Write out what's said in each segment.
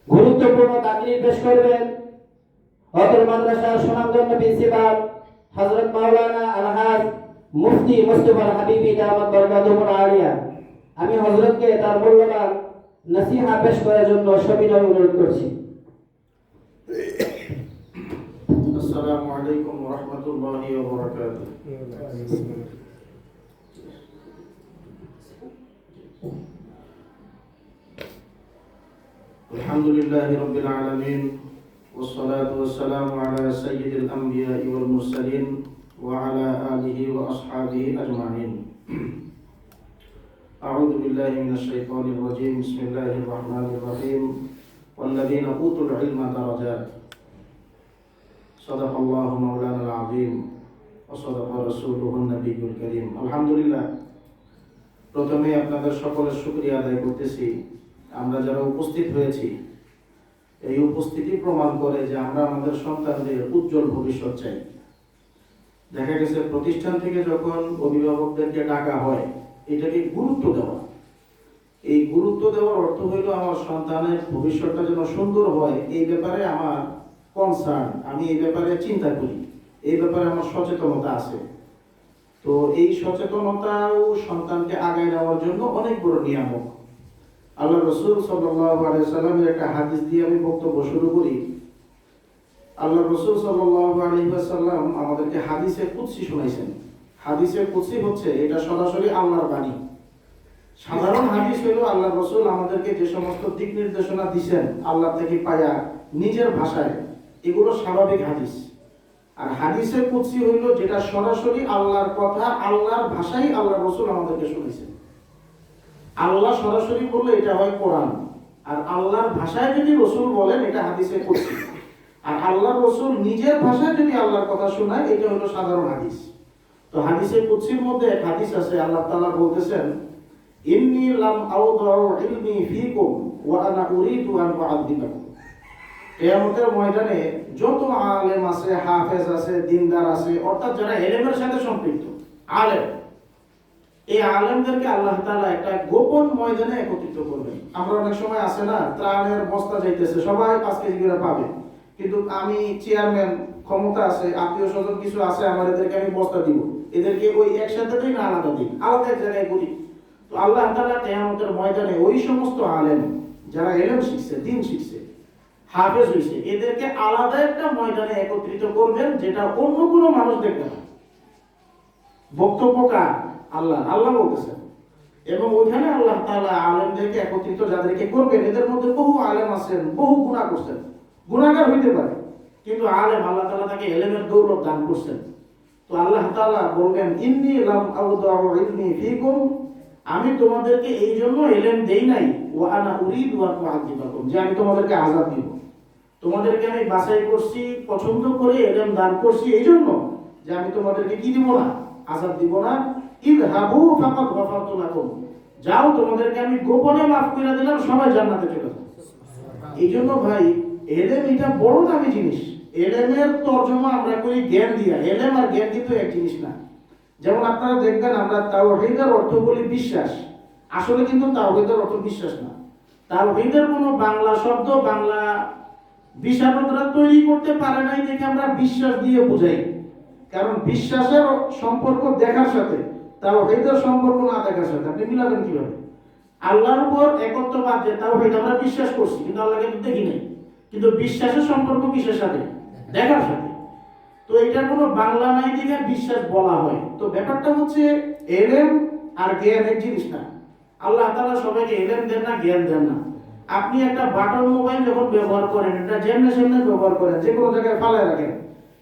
গুরুত্বপূর্ণ তাকরীর পেশ করবেন অতুল মাদ্রাসার সুনামধন্য প্রিন্সিপাল হযরত মাওলানা আলহাজ মুফতি মুস্তাফা হাবিবি দামাত বরকাতুহুল আলিয়া। আমি হযরতকে তার মূল্যবান নসিহা পেশ করার জন্য সবিনয় অনুরোধ করছি। আসসালামু আলাইকুম ওয়া রাহমাতুল্লাহি ওয়া বারাকাতুহু। আলহামদুলিল্লাহি রাব্বিল আলামিন ওয়াস সালাতু ওয়াস সালামু আলা সাইয়্যিদিল আমবিয়া'i ওয়াল মুরসালিন ওয়া আলা আলিহি ওয়া আসহাবিহি আজমাইন। আউযু বিল্লাহি মিনাশ শাইতানির রাজীম। বিসমিল্লাহির রাহমানির রাহিম। ওয়াল্লাযীনা উতুল ইলমা দারাজাত। সাদাকাল্লাহু মাওলানাল আযীম ওয়া সাদাকা রাসূলুহুন নবিয়্যুল কারীম। আলহামদুলিল্লাহ, প্রথমে আপনাদের সকলের শুকরিয়া আদায় করতেছি। আমরা যারা উপস্থিত হয়েছি, এই উপস্থিতি প্রমাণ করে যে আমরা আমাদের সন্তানদের উজ্জ্বল ভবিষ্যৎ চাই। দেখা গেছে প্রতিষ্ঠান থেকে যখন অভিভাবকদেরকে ডাকা হয়, এটাকে গুরুত্ব দেওয়া। এই গুরুত্ব দেওয়ার অর্থ হইল আমার সন্তানের ভবিষ্যৎটা যেন সুন্দর হয়, এই ব্যাপারে আমার কনসার্ন, আমি এই ব্যাপারে চিন্তা করি, এই ব্যাপারে আমার সচেতনতা আছে। তো এই সচেতনতাও সন্তানকে আগায় নেওয়ার জন্য অনেক বড় নিয়ামক। আল্লাহ রাসূল সাল্লাল্লাহু আলাইহি ওয়াসাল্লামের একটা হাদিস দিয়ে আমি বক্তব্য শুরু করি। আল্লাহ রাসূল সাল্লাল্লাহু আলাইহি ওয়াসাল্লাম আমাদেরকে হাদিসে কুদসি শোনাইছেন। হাদিসে কুদসি হচ্ছে এটা সরাসরি আল্লাহর বাণী। সাধারণ হাদিস হলো আল্লাহ রাসূল আমাদেরকে যে সমস্ত দিক নির্দেশনা দিবেন আল্লাহ থেকে পায়া নিজের ভাষায়, এগুলো স্বাভাবিক হাদিস। আর হাদিসে কুদসি হইল যেটা সরাসরি আল্লাহর কথা, আল্লাহর ভাষায় আল্লাহ রাসূল আমাদেরকে শোনাইছেন। আল্লাহ সরাসরি বললে এটা হয় কোরআন, আর আল্লাহর ভাষায় যদি রাসূল বলেন এটা হাদিসে কুদসি। আর আল্লাহর রাসূল নিজের ভাষায় যদি আল্লাহর কথা শোনায় এটা হলো সাধারণ হাদিস। তো হাদিসে কুদসির মধ্যে এক হাদিস আছে, আল্লাহ তাআলা বলতেছেন, ইন্নী লাম আউদাউ ইলমি ফীকুম ওয়া আনা উরিদু আন উআযিবাকুম। কিয়ামতের ময়দানে যত আলেম আছে, হাফেজ আছে, দিনদার আছে, অর্থাৎ যারা ইলমের সাথে সম্পৃক্ত আলেম, এই আলেমদেরকে আল্লাহ তাআলা একটা গোপন ময়দানে একত্রিত করবেন। আমরা অনেক সময় আছে না, ত্রাণের বস্তা যাইতেছে, সবাই 5 কেজি করে পাবে, কিন্তু আমি চেয়ারম্যান, ক্ষমতা আছে, আত্মীয় স্বজন কিছু আছে, আমার এদেরকে আমি বস্তা দিব, এদেরকে ওই একসাথে দিই না আলাদা দিই, আলাদা এক জায়গায় করি। তো আল্লাহ তাআলা কিয়ামতের ময়দানে ওই সমস্ত আলেম যারা ইলম শিখছে, দ্বীন শিখছে, হাফেজ হইছে, এদেরকে আলাদা একটা ময়দানে একত্রিত করবেন, যেটা অন্য কোনো মানুষ দেখবে না। বক্তব্য কার? আল্লাহ। আল্লাহ বলতেছেন। এবং ওইখানে আল্লাহ তাআলা আলেমদেরকে একত্রিত যাদেরকে করবেন, এদের মধ্যে বহু আলেম আছেন, বহু গুনাহ করছেন, গুনাহগার হইতে পারে, কিন্তু আলেম, আল্লাহ তাআলা তাকে ইলমের দৌলত দান করছেন। তো আল্লাহ তাআলা বলবেন, ইন্নী লাম আউদাউ ইলমি ফীকুম, আমি তোমাদেরকে এই জন্য ইলম দেই নাই, ওয়া আনা উরিদু আন উআযিবাকুম, যে আমি তোমাদেরকে আযাব দিব। তোমাদেরকে আমি বাছাই করছি, পছন্দ করে ইলম দান করছি এই জন্য যে আমি তোমাদেরকে কি দিব না? আযাব দিব না। ইযহাবু ফাকাদ গফারতু লাকুম, যাও তোমাদেরকে আমি গোপনে মাফ করে দিলাম, সবাই জান্নাতে চলে যাও। এই জন্য ভাই, ইলম এটা বড় দামি জিনিস। ইলমের তরজমা আমরা করি জ্ঞান দিয়া, ইলম আর জ্ঞান কিন্তু এক জিনিস না। যেমন আপনারা দেখবেন আমরা তাওহীদের অর্থ বলি বিশ্বাস, আসলে কিন্তু তাওহীদের অর্থ বিশ্বাস না। তাওহীদের কোনো বাংলা শব্দ বাংলা বিশারদরা তৈরি করতে পারে নাই দেখে আমরা বিশ্বাস দিয়ে বুঝাই। কারণ বিশ্বাসের সম্পর্ক দেখার সাথে তাওহীদের সম্পর্ক না দেখার সাথে আপনি মিলাবেন কিভাবে? আল্লাহর উপর একত্ববাদ, যে তাওহীদ আমরা বিশ্বাস করছি কিন্তু আল্লাহকে দেখি নাই, কিন্তু বিশ্বাসের সম্পর্ক কিসের সাথে? দেখার সাথে। তো এটা কোনো বাংলা নাই দেখে বিশ্বাস বলা হয়। তো ব্যাপারটা হচ্ছে ইলম আর জ্ঞান এক জিনিস না। আল্লাহ তাআলা সবাইকে ইলম দেন না, জ্ঞান দেন না। আপনি একটা বাটন মোবাইল যখন ব্যবহার করেন, এটা জেনারেশনে ব্যবহার করেন, যে কোনো জায়গায় ফালায় রাখেন,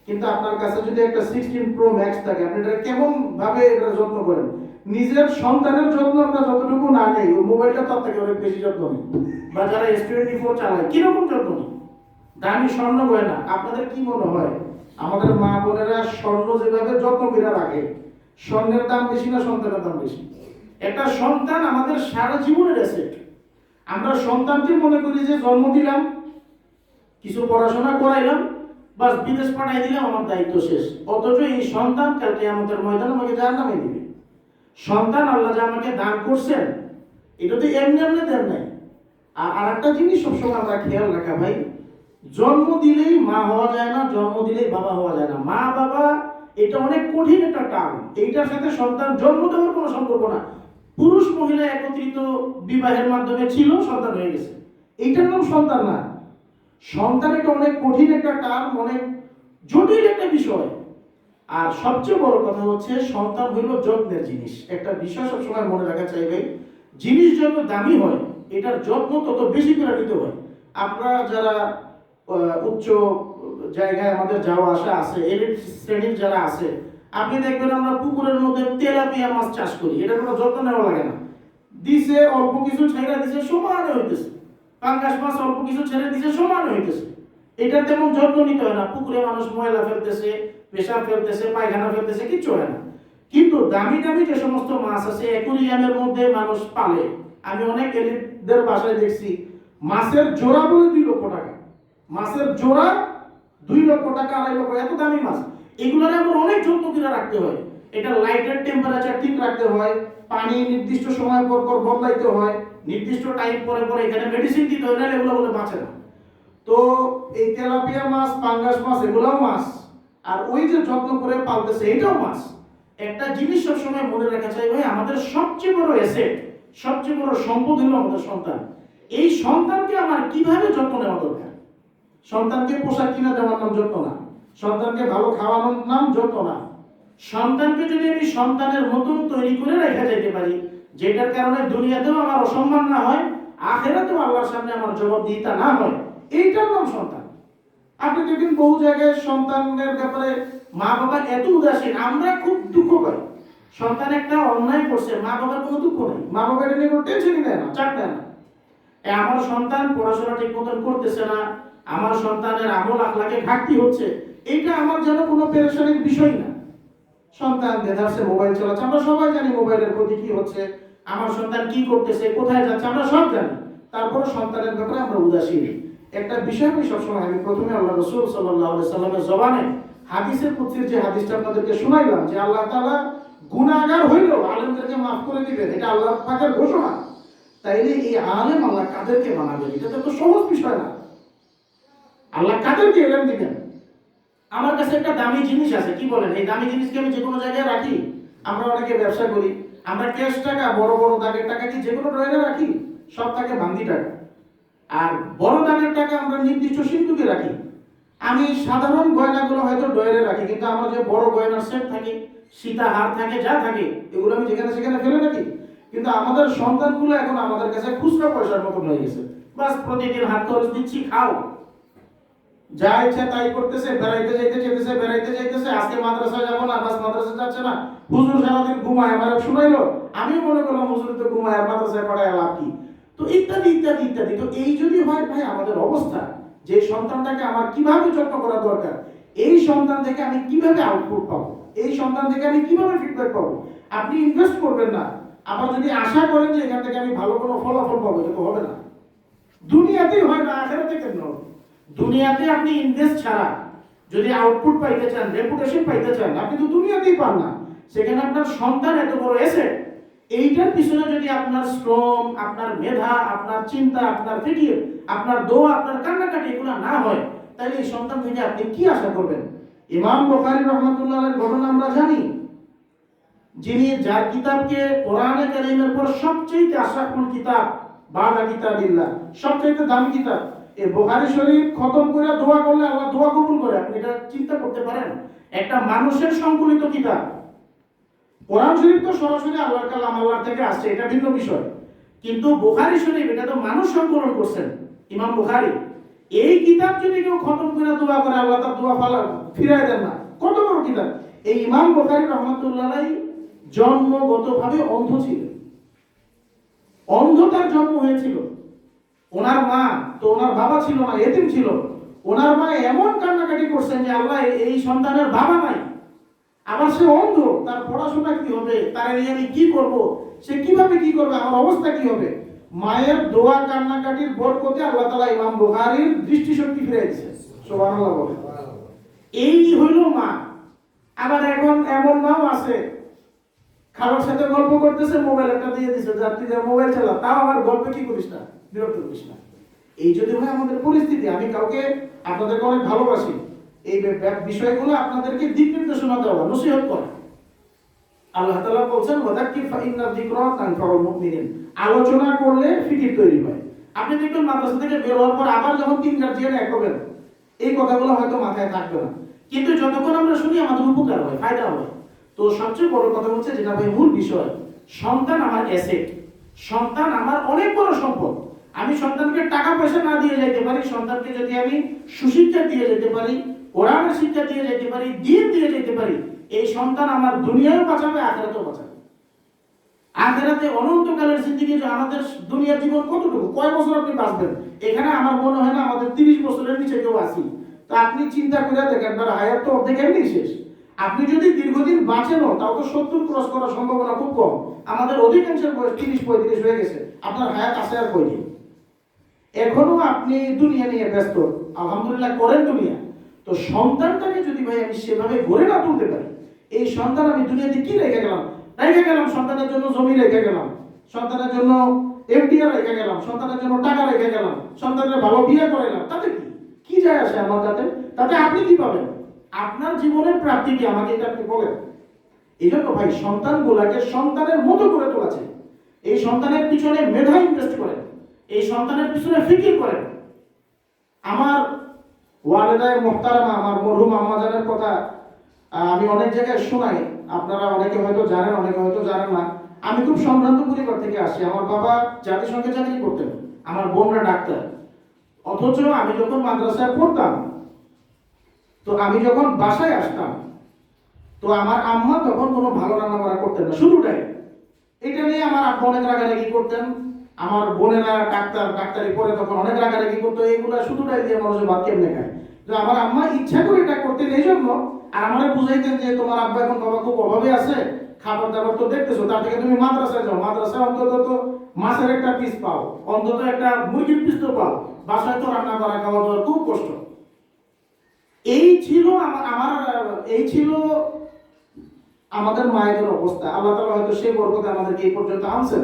কিন্তু আপনার কাছে যদি একটা 16 Pro Max থাকে, আপনি এটা কেমন ভাবে এটা যত্ন করেন? নিজের সন্তানের যত্ন আমরা যতটুকু না নেই, ওই মোবাইলটা তার থেকে অনেক বেশি যত্ন নেই। বা যারা S24 চালায়, কিরকম যত্ন নেই? দামি স্বর্ণ গয়না, আপনাদের কি মনে হয় আমাদের মা বোনেরা স্বর্ণ যেভাবে যত্ন করে রাখে, স্বর্ণের দাম বেশি না সন্তানের দাম বেশি? একটা সন্তান আমাদের সারা জীবনের অ্যাসেট। আমরা সন্তানকে মনে করি যে জন্ম দিলাম, কিছু পড়াশোনা করাইলাম, বাস বিদেশ পাঠাই দিলাম, আমার দায়িত্ব শেষ। অথচ এই সন্তান কাল কিয়ামতের ময়দানে আমাকে জাহান্নামে দিবে। সন্তান আল্লাহ যে আমাকে দান করছেন, এটা তো এমনি এমনি দেন নাই। আর আরেকটা জিনিস সবসময় আমরা খেয়াল রাখা ভাই, জন্ম দিলেই মা হওয়া যায় না, জন্ম দিলেই বাবা হওয়া যায় না। মা বাবা এটা অনেক কঠিন একটা টার্ম, এইটার সাথে সন্তান জন্ম দেওয়ার কোনো সম্পর্ক না। পুরুষ মহিলা একত্রিত বিবাহের মাধ্যমে ছিল, সন্তান হয়ে গেছে, এইটার নাম সন্তান না। সন্তান এটা অনেক কঠিন একটা টার্ম, অনেক জটিল একটা বিষয়। আর সবচেয়ে বড় কথা হচ্ছে সন্তান হইল যত্নের জিনিস। একটা বিষয় সবসময় মনে রাখা চাই ভাই, জিনিস যত দামি হয় এটার যত্ন তত বেশি করে নিতে হয়। আপনারা যারা উচ্চ জায়গায় আমাদের যাওয়া আসা আছে, এলিট শ্রেণীর যারা আছে, আপনি দেখবেন আমরা পুকুরের মধ্যে তেলাপিয়া মাছ চাষ করি, এটা কোনো যত্ন নেওয়া লাগে না। দিছে অল্প কিছু ছেড়ে দিছে, সমানে হইতেছে। পাঙ্গাস মাছ অল্প কিছু ছেড়ে দিছে, সমানে হইতেছে। এটা তেমন যত্ন নিতে হয় না। পুকুরে মানুষ ময়লা ফেলতেছে, পেশাব ফেলতেছে, পায়খানা ফেলতেছে, কিচ্ছু হয় না। কিন্তু দামি দামি যে সমস্ত মাছ আছে অ্যাকুরিয়ামের মধ্যে মানুষ পালে, আমি অনেক এলিটদের বাসায় দেখছি মাছের জোড়া বলে 2 লক্ষ টাকা, মাছের জোড়া 2 লক্ষ টাকা, 2.5 লক্ষ, এত দামি মাছ। এগুলোর আবার অনেক যত্ন করে রাখতে হয়। এটা লাইটের টেম্পারেচার ঠিক রাখতে হয়, পানি নির্দিষ্ট সময় পর পর বদলাইতে হয়, নির্দিষ্ট টাইম পরে পরে এখানে মেডিসিন দিতে হয়, না এগুলো বলে বাঁচে না। তো এই তেলাপিয়া মাছ, পাঙ্গাস মাছ, এগুলোও মাছ। আর ওই যে যত্ন করে পালতেছে এটাও মাছ। একটা জিনিস সবসময় মনে রাখা চাই ভাই, আমাদের সবচেয়ে বড় অ্যাসেট, সবচেয়ে বড় সম্পদ হলো আমাদের সন্তান। এই সন্তানকে আমার কিভাবে যত্ন নেওয়া দরকার। সন্তানকে পোশাক কিনে দেওয়ার নাম যত্ন না, সন্তানকে ভালো খাওয়ানোর নাম যত্ন না। সন্তানকে যদি আমি সন্তানের মতন তৈরি করে রেখে যেতে পারি, যেটার কারণে দুনিয়াতেও আমার অসম্মান না হয়, আখেরাতেও আল্লাহর সামনে আমার জবাবদিহিতা না হয়, এইটার নাম সন্তান। আপনি দেখবেন বহু জায়গায় সন্তানের ব্যাপারে মা বাবা এত উদাসীন, আমরা খুব দুঃখ পাই। সন্তান একটা অন্যায় করছে, মা বাবার কোনো দুঃখ নেই, মা বাবা এটা নিয়ে কোনো টেনশনই নেয় না, চাপ নেয় না। আমার সন্তান পড়াশোনা ঠিক মতন করতেছে না, আমার সন্তানের আমল আখলাকে ঘাটতি হচ্ছে, এইটা আমার যেন কোনো পেরেশানির বিষয় না। সন্তান দেদারসে মোবাইল চালাচ্ছে, আমরা সবাই জানি মোবাইলের ক্ষতি কি হচ্ছে, আমার সন্তান কি করতেছে, কোথায় যাচ্ছে, আমরা সব জানি। তারপর সন্তানের ব্যাপারে আমরা উদাসীন। একটা বিষয় আমি সবসময়, আমি প্রথমে আল্লাহ রাসূল সাল্লাল্লাহু আলাইহি সাল্লামের জবানে হাদিসের কুদসির যে হাদিসটা আপনাদেরকে শোনাইলাম, যে আল্লাহ তাআলা গুনাহগার হইলেও আলেমদেরকে মাফ করে দিবেন, এটা আল্লাহ পাকের ঘোষণা। তাইলে এই আলেম আল্লাহ কাদেরকে বানাবেন, এটা তো সহজ বিষয় না। আল্লাহ কাদেরকে ইলম দিবেন। আমার কাছে একটা দামি জিনিস আছে, কি বলেন, এই দামি জিনিসকে আমি যে কোনো জায়গায় রাখি? আমরা অনেকে ব্যবসা করি, আমরা ক্যাশ টাকা, বড় বড় দাগের টাকা কি যে কোনো ড্রয়ারে রাখি? সব থাকে বান্দি টাকা। আর বড় দাগের টাকা আমরা নির্দিষ্ট সিন্ধুকে রাখি। আমি সাধারণ গয়নাগুলো হয়তো ড্রয়ারে রাখি, কিন্তু আমার যে বড় গয়নার সেট থাকে, সীতা হার থাকে, যা থাকে, এগুলো আমি যেখানে সেখানে ফেলে রাখি। কিন্তু আমাদের সন্তানগুলো এখন আমাদের কাছে খুচরা পয়সার মতন হয়ে গেছে। বাস প্রতিদিন হাত খরচ দিচ্ছি, খাও, যা ইচ্ছা তাই করতেছে, বেড়াইতে যাইতে চাইতেছে, বেড়াইতে যাইতেছে, আজকে মাদ্রাসায় যাবো না, বাস মাদ্রাসা যাচ্ছে না, হুজুর সারাদিন ঘুমায়, আমার শুনাইলো, আমিও মনে করলাম হুজুর তো ঘুমায়, মাদ্রাসায় পড়ায় লাভ কি। তো ইত্যাদি ইত্যাদি ইত্যাদি। তো এই যদি হয় ভাই আমাদের অবস্থা, যে সন্তানটাকে আমার কিভাবে যত্ন করা দরকার, এই সন্তান থেকে আমি কিভাবে আউটপুট পাবো, এই সন্তান থেকে আমি কিভাবে ফিডব্যাক পাবো। আপনি ইনভেস্ট করবেন না, আবার যদি আশা করেন যে এখান থেকে আমি ভালো কোনো ফলাফল পাবো, এটা তো হবে না। দুনিয়াতেই হয় না, আখেরাতে কেন হবে? দুনিয়াতে আপনি ইনভেস্ট ছাড়া যদি আউটপুট পাইতে চান, রেপুটেশন পাইতে চান, আপনি তো দুনিয়াতেই পান না। সেখানে আপনার সন্তান এত বড় এসেট, এইটার পিছনে যদি আপনার শ্রম, আপনার মেধা, আপনার চিন্তা, আপনার ফিকির, আপনার দোয়া, আপনার কান্নাকাটি এগুলো না হয়, তাহলে এই সন্তান থেকে আপনি কি আশা করবেন? ইমাম বুখারী রাহমাতুল্লাহ আলাইহির ঘটনা আমরা জানি, যিনি যার কিতাবকে কোরআনে কারীমের পর সবচেয়ে আশরাফুল কিতাব বাদা কিতাবিল্লাহ, সবচেয়ে দামি কিতাব, এই বুখারী শরীফ খতম করে দোয়া করলে আল্লাহ দোয়া কবুল করে। আপনি এটা চিন্তা করতে পারেন? একটা মানুষের সংকলিত কিতাব। কোরআন শরীফ তো সরাসরি আল্লাহর কালাম, আল্লাহ থেকে আসছে, এটা ভিন্ন বিষয়। কিন্তু বুখারী শরীফ এটা তো মানুষ সংকলন করছেন, ইমাম বুখারী। এই কিতাব যদি কেউ খতম করে দোয়া করে, আল্লাহ তার দোয়া ফিরায় দেন না। কত বড় কিতাব! এই ইমাম বুখারী রাহমাতুল্লাহ আলাইহি জন্মগতভাবে অন্ধ ছিলেন, অন্ধতার জন্ম হয়েছিল। ওনার মা তো, ওনার বাবা ছিল না, এতিম ছিল। ওনার মা এমন কান্নাকাটি করছেন যে আল্লাহ, এই সন্তানের বাবা নাই, আবার সে অন্ধ, তার পড়াশোনা কি হবে, তার নিয়ে আমি কি করব, সে কিভাবে কি করবে, আমার অবস্থা কি হবে। মায়ের দোয়া কান্নাকাটির বরকতে আল্লাহ তাআলা ইমাম বুখারীর দৃষ্টিশক্তি ফিরে দিয়েছে। সুবহানাল্লাহ বলে। এই হইল মা। আবার এখন এমন মাও আছে, খালার সাথে গল্প করতেছে, মোবাইল একটা দিয়ে দিছে, যাত্রী মোবাইল চালা, তাও আমার গল্পে কি করিস না, বিরক্ত করিস না। এই যদি হয় আমাদের পরিস্থিতি, আমি কাউকে আপনাদেরকে অনেক ভালোবাসি, এই বিষয়গুলো আপনাদেরকে দিক নির্দেশনা দেওয়া, নসিহত করা। আল্লাহ তাআলা বলছেন ওয়াদাক্কির ফাইন্না যিকরা তানফাউল মুমিনিন, আলোচনা করলে ফিকির তৈরি হয়। আপনি দেখবেন মাদ্রাসা থেকে বের হওয়ার পর আবার যখন তিন গার্জিয়ান এক হবেন, এই কথাগুলো হয়তো মাথায় থাকবে না, কিন্তু যতক্ষণ আমরা শুনি আমাদের উপকার হয়, ফায়দা হয়। তো সবচেয়ে বড় কথা হচ্ছে যেটা ভাই মূল বিষয়, সন্তান আমার অ্যাসেট, সন্তান আমার অনেক বড় সম্পদ। আমি সন্তানকে টাকা পয়সা না দিয়ে যেতে পারি, সন্তানকে যদি আমি সুশিক্ষা দিয়ে যেতে পারি, কোরআনের শিক্ষা দিয়ে যেতে পারি, দ্বীন দিয়ে যেতে পারি, এই সন্তান আমার দুনিয়াও বাঁচাবে, আখিরাতেও বাঁচাবে। আখিরাতে অনন্তকালের জিন্দেগি, যে আমাদের দুনিয়ার জীবন কতটুকু, কয় বছর আপনি বাঁচবেন, এখানে আমার মনে হয় না আমাদের 30 বছরের নিচে কেউ আসি। তো আপনি চিন্তা করে দেখেন, তার হায়াত তো অর্ধেক এমনি শেষ। আপনি যদি দীর্ঘদিন বাঁচেনও, তাও তো 70 ক্রস করার সম্ভাবনা খুব কম। আমাদের অধিকাংশের বয়স 30-35 হয়ে গেছে, আপনার হায়াত আছে আর কয়দিন। এখনো আপনি দুনিয়া নিয়ে ব্যস্ত, আলহামদুলিল্লাহ করেন দুনিয়া। তো সন্তানটাকে যদি ভাই আমি সেভাবে গড়ে না তুলতে পারি, এই সন্তান আমি দুনিয়াতে কি রেখে গেলাম, সন্তানের জন্য জমি রেখে গেলাম, সন্তানের জন্য এফডিআর রেখে গেলাম, সন্তানের জন্য টাকা রেখে গেলাম, সন্তানের ভালো বিয়ে করাইলাম, তাতে কি কি যায় আসে আমার? তাতে তাতে আপনি কি পাবেন? আপনার জীবনের প্রাপ্তি কি, আমাকে এটা আপনি বলেন। এই জন্য ভাই সন্তানগুলাকে সন্তানের মতো করে তোলাছে, এই সন্তানের পিছনে মেধা ইনভেস্ট করেন, এই সন্তানের পিছনে ফিকির করেন। আমার ওয়ালিদায়ে মুহতারামা, আমার মরহুম আম্মাজানের কথা আমি অনেক জায়গায় শোনাই, আপনারা অনেকে হয়তো জানেন, অনেকে হয়তো জানেন না। আমি খুব সম্ভ্রান্ত পরিবার থেকে আসি। আমার বাবা জাতিসংঘে চাকরি করতেন, আমার বোনরা ডাক্তার। অথচ আমি যখন মাদ্রাসায় পড়তাম, তো আমি যখন বাসায় আসতাম, তো আমার আম্মা তখন কোনো ভালো রান্না বান্না করতেন না, শুধুটাই এটা নিয়ে আমার আব্বা অনেক রাগারাগি করতেন। আমার বোনেরা ডাক্তারি পড়ে তখন অনেক রাগারাগি করতো, এইগুলা শুধুটাই দিয়ে মানুষের ভাত কেমনে খায়। তো আমার আম্মা ইচ্ছা করে এটা করতেন এই জন্য, আর আমারে বুঝাইতেন যে তোমার আব্বা এখন বাবা খুব অভাবে আছে, খাবার দাবার তো দেখতেছো, তার থেকে তুমি মাদ্রাসায় যাও, মাদ্রাসায় অন্তত তো মাছের একটা পিস পাও, অন্তত একটা মুরগির পিস তো পাও, বাসায় তো রান্না করা খাওয়া দাওয়ার খুব কষ্ট। এই ছিল এই ছিল আমাদের মায়েদের অবস্থা। আল্লাহ তাআলা হয়তো সেই বরকতে আমাদেরকে এই পর্যন্ত আনছেন।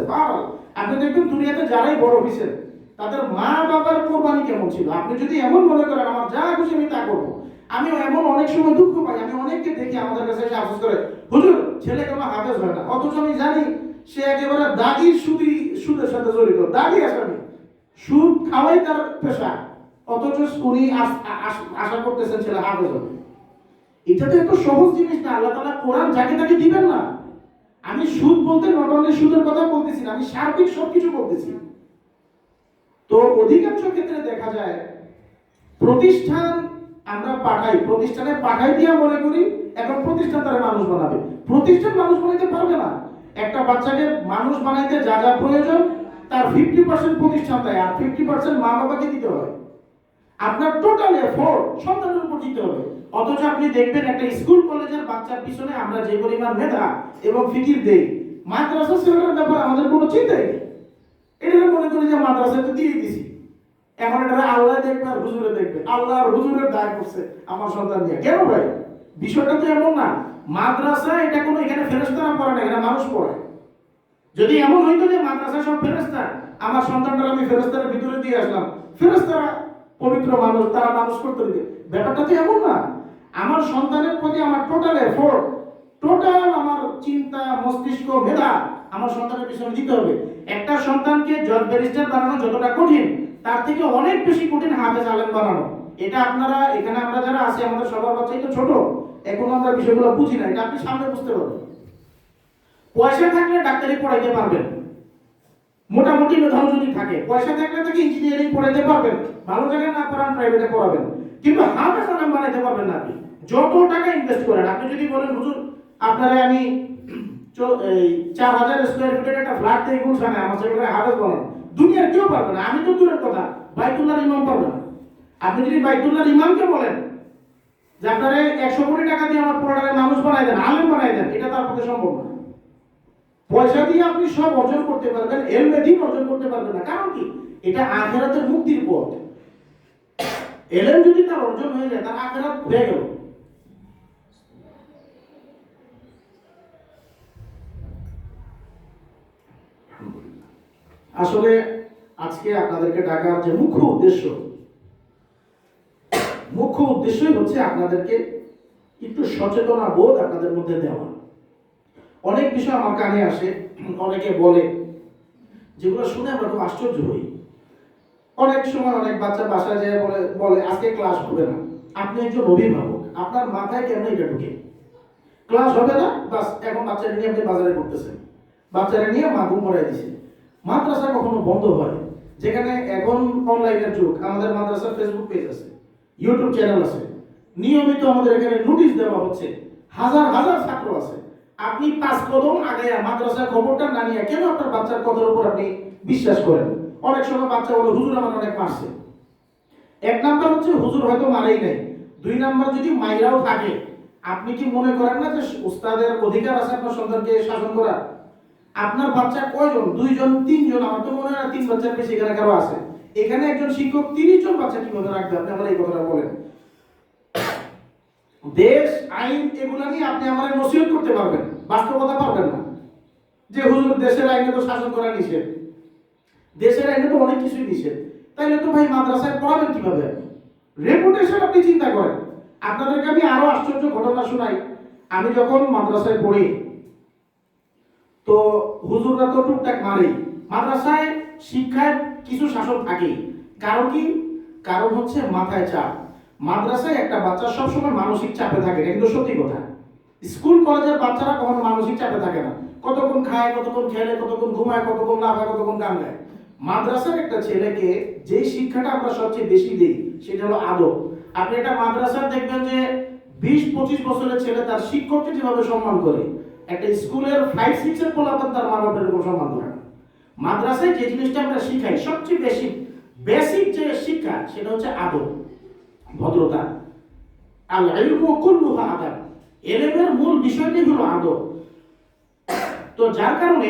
আপনি দেখবেন দুনিয়াতে যারাই বড় হয়েছেন, তাদের মা বাবার কোরবানি কেমন ছিল। আপনি যদি এমন মনে করেন আমার যা খুশি আমি তা করবো, আমি এমন অনেক সময় দুঃখ পাই, আমি অনেককে দেখি আমাদের কাছে এসে আফসোস করে, হুজুর ছেলে কেন হাফেজ হয় না, অথচ আমি জানি সে একেবারে দাগির সুদের সাথে জড়িত, দাগি আসামি, সুদ খাওয়াই তার পেশা, অথচ উনি আশা করতেছেন ছেলে হাফেজ হবে। এটা তো এত সহজ জিনিস না। আল্লাহ তাআলা কোরআন যাকে তাকে দিবেন না। আমি সুদ বলতে নট অনলি সুদের কথা বলতেছি না, আমি সার্বিক সবকিছু বলতেছি। তো অধিকাংশ ক্ষেত্রে দেখা যায় প্রতিষ্ঠান আমরা প্রতিষ্ঠানে পাঠাই দিয়া মনে করি এখন প্রতিষ্ঠান তারা মানুষ বানাবে। প্রতিষ্ঠান মানুষ বানাইতে পারবে না। একটা বাচ্চাকে মানুষ বানাইতে যা যা প্রয়োজন তার 50% প্রতিষ্ঠান দেয়, আর 50% মা বাবাকে দিতে হয়। আপনার টোটাল এফোর্ট সন্তানের উপর দিতে হবে। অথচ আপনি দেখবেন একটা স্কুল কলেজের বাচ্চার পিছনে আমরা যে পরিমাণ মেধা এবং ফিকির দেই, মাদ্রাসা সেন্টারের ব্যাপারে আমাদের কোনো চিন্তাই নেই। এটা মনে করি যে মাদ্রাসায় তো দিয়ে দিছি, এখন এটা আল্লাহ দেখবে আর হুজুরে দেখবে, আল্লাহ আর হুজুরের দায় করছে আমার সন্তান নিয়ে। কেন ভাই? বিষয়টা তো এমন না। মাদ্রাসা এটা কোনো এখানে ফেরেশতারা পড়ে না, এখানে মানুষ পড়ে। যদি এমন হইতো যে মাদ্রাসা সব ফেরেশতা, আমার সন্তানটা আমি ফেরেশতার ভিতরে দিয়ে আসলাম, ফেরেশতারা পবিত্র মানুষ, তারা মানুষ করতে দিবে, ব্যাপারটা তো এমন না। আমার সন্তানের প্রতি আমার টোটাল এফোর্ট, টোটাল আমার চিন্তা, মস্তিষ্ক, মেধা আমার সন্তানের পিছনে দিতে হবে। একটা সন্তানকে জজ ব্যারিস্টার বানানো যতটা কঠিন, তার থেকে অনেক বেশি কঠিন হাফেজ আলেম বানানো। এটা আপনারা এখানে আমরা যারা আছি, আমাদের সবার বাচ্চাই তো ছোট, এখন আমরা বিষয়গুলো বুঝি না, এটা আপনি সামনে বুঝতে পারবেন। পয়সা থাকলে ডাক্তারি পড়াইতে পারবেন, মোটামুটি মেধাও যদি থাকে, পয়সা থাকলে তাকে ইঞ্জিনিয়ারিং পড়াইতে পারবেন, ভালো জায়গায় না পড়ান প্রাইভেটে পড়াবেন, কিন্তু হাফেজ আলেম বানাইতে পারবেন না। আপনি যত টাকা ইনভেস্ট করেন, আপনি যদি বলেন হুজুর আপনারা আমি 4000 স্কয়ার ফিটের একটা ফ্ল্যাট থেকে গুলশানে আমার ছেলেকে হাফেজ বানান, দুনিয়ার কেউ পারবে না। আমি তো দূরের কথা, বাইতুল্লাহর ইমাম পারবে না। আপনি যদি বাইতুল্লাহর ইমামকে বলেন যে আপনারা 100 কোটি টাকা দিয়ে আমার পুরোটাকে মানুষ বানাই দেন, আলেম বানাই দেন, এটা তার পক্ষে সম্ভব না। পয়সা দিয়ে আপনি সব অর্জন করতে পারবেন, এলমে দিন অর্জন করতে পারবেন না। কারণ কি? এটা আখিরাতের মুক্তির পথ। এলম যদি তার অর্জন হয়ে যায়, তার আখিরাত হয়ে গেল। আসলে আজকে আপনাদেরকে ডাকার যে মুখ্য উদ্দেশ্যই হচ্ছে আপনাদেরকে একটু সচেতনা বোধ আপনাদের মধ্যে দেওয়া। অনেক বিষয় আমার কানে আসে, অনেকে বলে, যেগুলো শুনে আমরা খুব আশ্চর্য হই। অনেক সময় অনেক বাচ্চা বাসায় যায় বলে আজকে ক্লাস হবে না। আপনি একজন অভিভাবক, আপনার মাথায় কেমন এটা ঢুকে ক্লাস হবে না, বাস এখন বাচ্চারা নিয়ে আপনি বাজারে করতেছেন, বাচ্চারা নিয়ে মা ঘুম পড়াই দিছে। মাদ্রাসা কখনো বন্ধ হয়? যেখানে এখন অনলাইনের যুগ, আমাদের মাদ্রাসার ফেসবুক পেজ আছে, ইউটিউব চ্যানেল আছে, নিয়মিত আমাদের এখানে নোটিশ দেওয়া হচ্ছে, হাজার হাজার ছাত্র আছে। আপনি 5 কদম আগে মাদ্রাসার খবরটা না নিয়ে কেন আপনার বাচ্চার কথার উপর আপনি বিশ্বাস করেন? অনেক সময় বাচ্চা বলে হুজুর আমার অনেক মারছে। এক নাম্বার হচ্ছে হুজুর হয়তো মারেই নাই, 2 নাম্বার যদি মাইরাও থাকে, আপনি কি মনে করেন না যে উস্তাদের অধিকার আছে আপনার সন্তানকে শাসন করার? আপনার বাচ্চা কয়জন? 2 জন 3 জন? আমার তো মনে হয় না 3 বাচ্চার বেশি এখানে কারো আছে। এখানে একজন শিক্ষক 30 জন বাচ্চা কিভাবে রাখবে? আপনি আমার এই কথাটা বলেন। দেশ আইন এগুলা নিয়ে আপনি আমার নসিহত করতে পারবেন, বাস্তবতা পারবেন না। যে হুজুর দেশের আইনে তো শাসন করা নিষেধ, দেশের আইনে তো অনেক কিছুই নিষেধ, তাইলে তো ভাই মাদ্রাসায় পড়াবেন কিভাবে? রেপুটেশন আপনি চিন্তা করেন। আপনাদেরকে আমি আরো আশ্চর্য ঘটনা শোনাই। আমি যখন মাদ্রাসায় পড়ি, তো হুজুররা তো টুকটাক মারে। মাদ্রাসায় শিক্ষায় কিছু শাসন থাকেই। কারণ কি? কারণ হচ্ছে মাথায় চাপ। মাদ্রাসায় একটা বাচ্চা সবসময় মানসিক চাপে থাকে, এটা কিন্তু সত্যি কথা। স্কুল কলেজের বাচ্চারা কখনো মানসিক চাপে থাকে না। কতক্ষণ খায়, কতক্ষণ খেলে, কতক্ষণ ঘুমায়, কতক্ষণ লাফায়, কতক্ষণ গান গায়। মাদ্রাসার একটা ছেলেকে যে শিক্ষাটা আমরা সবচেয়ে বেশি দিই সেটা হলো আদব। আপনি একটা মাদ্রাসার দেখবেন যে 20-25 বছরের ছেলে তার শিক্ষককে যেভাবে সম্মান করে, একটা স্কুলের 5-6 এর পোলাপান তার মা বাবার এরকম সম্মান করে না। মাদ্রাসায় যে জিনিসটা আমরা শিখাই সবচেয়ে বেশি বেসিক যে শিক্ষা সেটা হচ্ছে আদব, ভদ্রতা। আল ইলমু কুল্লুহা আদাব। ইলমের মূল বিষয়টাই হলো আদব। তো যার কারণে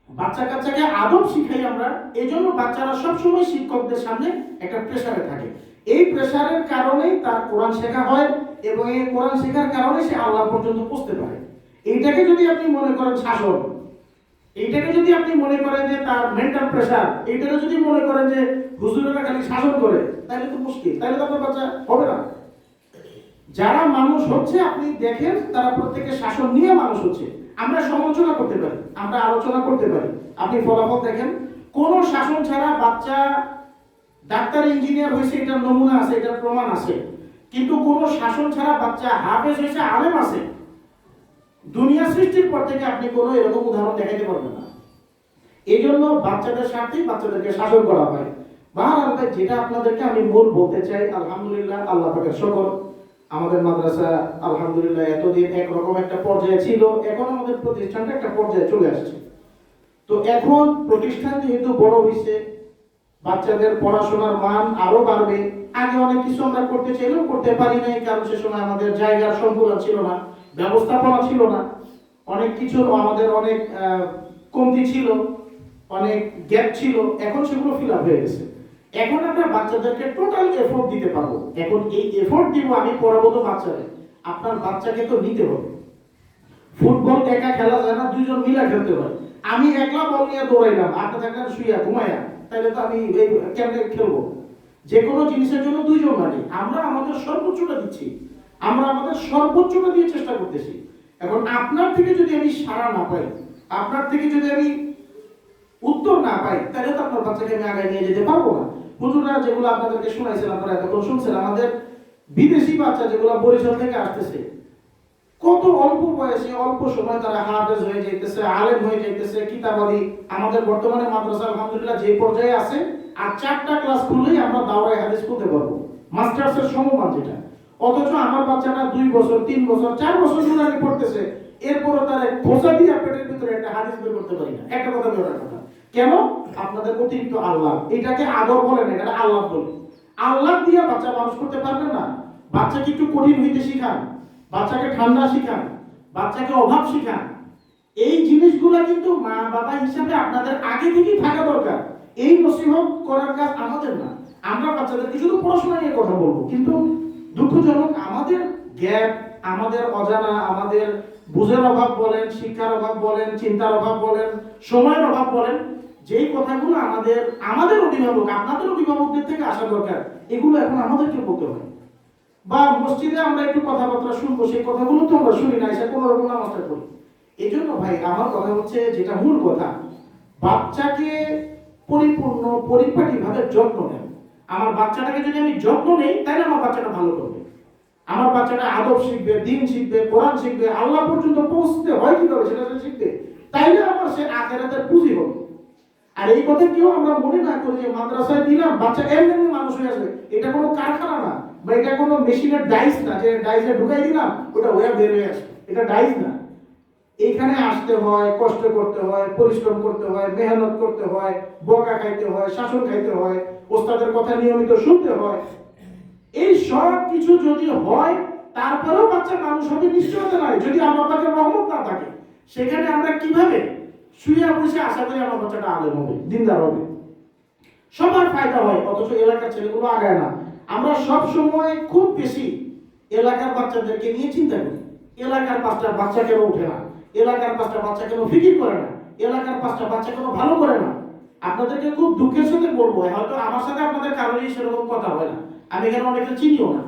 বাচ্চা কাচ্চাকে আদব শিখাই আমরা, এজন্য বাচ্চারা সবসময় শিক্ষকদের সামনে একটা প্রেসারে থাকে। এই প্রেসারের কারণেই তার কোরআন শেখা হয়, এবং এই কোরআন শেখার কারণে সে আল্লাহ পর্যন্ত পৌঁছতে পারে। এইটাকে যদি আপনি মনে করেন শাসন, এইটাকে যদি আপনি মনে করেন যে তার মেন্টাল প্রেসার, এইটাকে যদি মনে করেন যে হুজুরেরা খালি শাসন করে, তাহলে তো মুশকিল, তাহলে তো আপনার বাচ্চা হবে না। যারা মানুষ হচ্ছে আপনি দেখেন, তারা প্রত্যেকে শাসন নিয়ে মানুষ হচ্ছে। আমরা সমালোচনা করতে পারি, আমরা আলোচনা করতে পারি, আপনি ফলাফল দেখেন। কোন শাসন ছাড়া বাচ্চা ডাক্তার ইঞ্জিনিয়ার হয়েছে, এটার নমুনা আছে, এটার প্রমাণ আছে। কিন্তু কোন শাসন ছাড়া বাচ্চা হাফেজ হয়েছে, আলেম আছে। দুনিয়া সৃষ্টির পর থেকে আপনি কোনো এরকম উদাহরণ দেখাতে পারবেন না। এই জন্য বাচ্চাদের স্বার্থেই বাচ্চাদেরকে শাসন করা হয়। বাহরাল ভাই, যেটা আপনাদেরকে আমি মূল বলতে চাই, আলহামদুলিল্লাহ, আল্লাহ পাকের শুকর, আমাদের মাদ্রাসা আলহামদুলিল্লাহ এতদিন একরকম একটা পর্যায়ে ছিল, এখন আমাদের প্রতিষ্ঠানটা একটা পর্যায়ে চলে আসছে। তো এখন প্রতিষ্ঠান যেহেতু বড় হয়েছে, বাচ্চাদের পড়াশোনার মান আরো বাড়বে। আগে অনেক কিছু আমরা করতে চাইলেও করতে পারি নাই, কারণ সে সময় আমাদের জায়গার সংকুলন ছিল না, ব্যবস্থাপনা ছিল না, অনেক কিছু আমাদের অনেক কমতি ছিল, অনেক গ্যাপ ছিল। এখন সেগুলো ফিল আপ হয়ে গেছে। এখন আমরা বাচ্চাদেরকে টোটাল এফোর্ট দিতে পারবো। এখন এই এফোর্ট দিব, আমি পড়াবো তো বাচ্চাদের, আপনার বাচ্চাকে তো নিতে হবে। ফুটবল একা খেলা যায় না, 2 জন মিলে খেলতে হয়। আমি একলা বল নিয়ে দৌড়াইলাম, আপনি থাকলেন শুইয়া ঘুমাইয়া, তাহলে তো আমি কেমনে খেলবো? যে কোনো জিনিসের জন্য 2 জন লাগে। আমরা আমাদের সর্বোচ্চটা দিচ্ছি, আমরা আমাদের সর্বোচ্চটা দিয়ে চেষ্টা করতেছি। এখন আপনার থেকে যদি আমি সাড়া না পাই, আপনার থেকে যদি আমি উত্তর না পাই, তাহলে তো আপনার বাচ্চাকে আমি আগায় নিয়ে যেতে পারবো না। হুজুররা যেগুলো আপনাদেরকে শোনাইছেন, আপনারা এতক্ষণ শুনছেন, আমাদের বিদেশি বাচ্চা যেগুলো বরিশাল থেকে আসতেছে, কত অল্প বয়সে অল্প সময় তারা হাফেজ হয়ে যাইতেছে, আলেম হয়ে যাইতেছে, কিতাবাদি। আমাদের বর্তমানে মাদ্রাসা আলহামদুলিল্লাহ যে পর্যায়ে আছে, আর 4টা ক্লাস খুললেই আমরা দাওরায়ে হাদিস খুলতে পারবো, মাস্টার্সের সমমান যেটা। অথচ আমার বাচ্চাটা 2 বছর 3 বছর 4 বছর ধরে পড়তেছে, এরপরও তারা খোঁজা দিয়ে পেটের ভিতরে একটা হাদিস বের করতে পারি না। একটা কথা বের কথা কেন? আপনাদের অতিরিক্ত আল্লাহ। এটাকে আদর বলে না, এটা আল্লাহ বলে। আল্লাহ দিয়ে বাচ্চা মানুষ করতে পারবেন না। বাচ্চাকে একটু কঠিন হইতে শিখান, বাচ্চাকে ঠান্ডা শিখান, বাচ্চাকে অভাব শিখান। এই জিনিসগুলো কিন্তু মা বাবা হিসাবে আপনাদের আগে থেকেই থাকা দরকার। এই নসিহত করার কাজ আমাদের না। আমরা বাচ্চাদেরকে শুধু পড়াশোনা নিয়ে কথা বলবো, কিন্তু দুঃখজনক আমাদের গ্যাপ, আমাদের অজানা, আমাদের বুঝের অভাব বলেন, শিক্ষার অভাব বলেন, চিন্তার অভাব বলেন, সময়ের অভাব বলেন, যেই কথাগুলো আমাদের অভিভাবক, আপনাদের অভিভাবকদের থেকে আসা দরকার, এগুলো এখন আমাদেরকে বলতে হয়। বা মসজিদে আমরা একটু কথাবার্তা শুনবো, সেই কথাগুলো তো আমরা শুনি না, এসে কোনো রকম নামাজটা করি। এই জন্য ভাই আমার কথা হচ্ছে, যেটা মূল কথা, বাচ্চাকে পরিপূর্ণ পরিপাটিভাবে যত্ন নেন। আমার বাচ্চাটাকে যদি আমি যত্ন নেই, তাহলে আমার বাচ্চাটা ভালো করবে। আমার বাচ্চাটা আদব শিখবে, দিন শিখবে, কোরআন শিখবে, আল্লাহ পর্যন্ত পৌঁছতে হয় কিভাবে সেটা সে শিখবে, তাইলে আমার সে আখেরাতের পুঁজি হবে। আর এই কথা কেউ আমরা মনে না করি যে মাদ্রাসায় দিলাম বাচ্চা এমনি মানুষ হয়ে আসবে। এটা কোনো কারখানা না, বা এটা কোনো মেশিনের ডাইস না যে ডাইসে ঢুকাই দিলাম ওটা হয়ে বের হয়ে আসবে। এটা ডাইস না। এইখানে আসতে হয়, কষ্ট করতে হয়, পরিশ্রম করতে হয়, মেহনত করতে হয়, বকা খাইতে হয়, শাসন খাইতে হয়, ওস্তাদের কথা নিয়মিত শুনতে হয়। এই সব কিছু যদি হয়, তারপরেও বাচ্চা মানুষ হবে, নিশ্চয়তা নাই। যদি আমার পাকে রহমত না থাকে, সেখানে আমরা কিভাবে শুয়ে বসে আশা করি আমার বাচ্চাটা আলেম হবে, দিনদার হবে? সবার ফায়দা হয়, অথচ এলাকার ছেলেগুলো আগায় না। আমরা সব সময় খুব বেশি এলাকার বাচ্চাদেরকে নিয়ে চিন্তা করি। এলাকার 5টা বাচ্চা কেন ওঠে না, এলাকার 5টা বাচ্চা কেন ফিকির করে না, এলাকার 5টা বাচ্চা কেন ভালো করে না। আপনাদেরকে খুব দুঃখের সাথে বলবো, হয়তো আমার সাথে আপনাদের কারণেই সেরকম কথা হয় না, আমি এখানে অনেকে চিনিও না।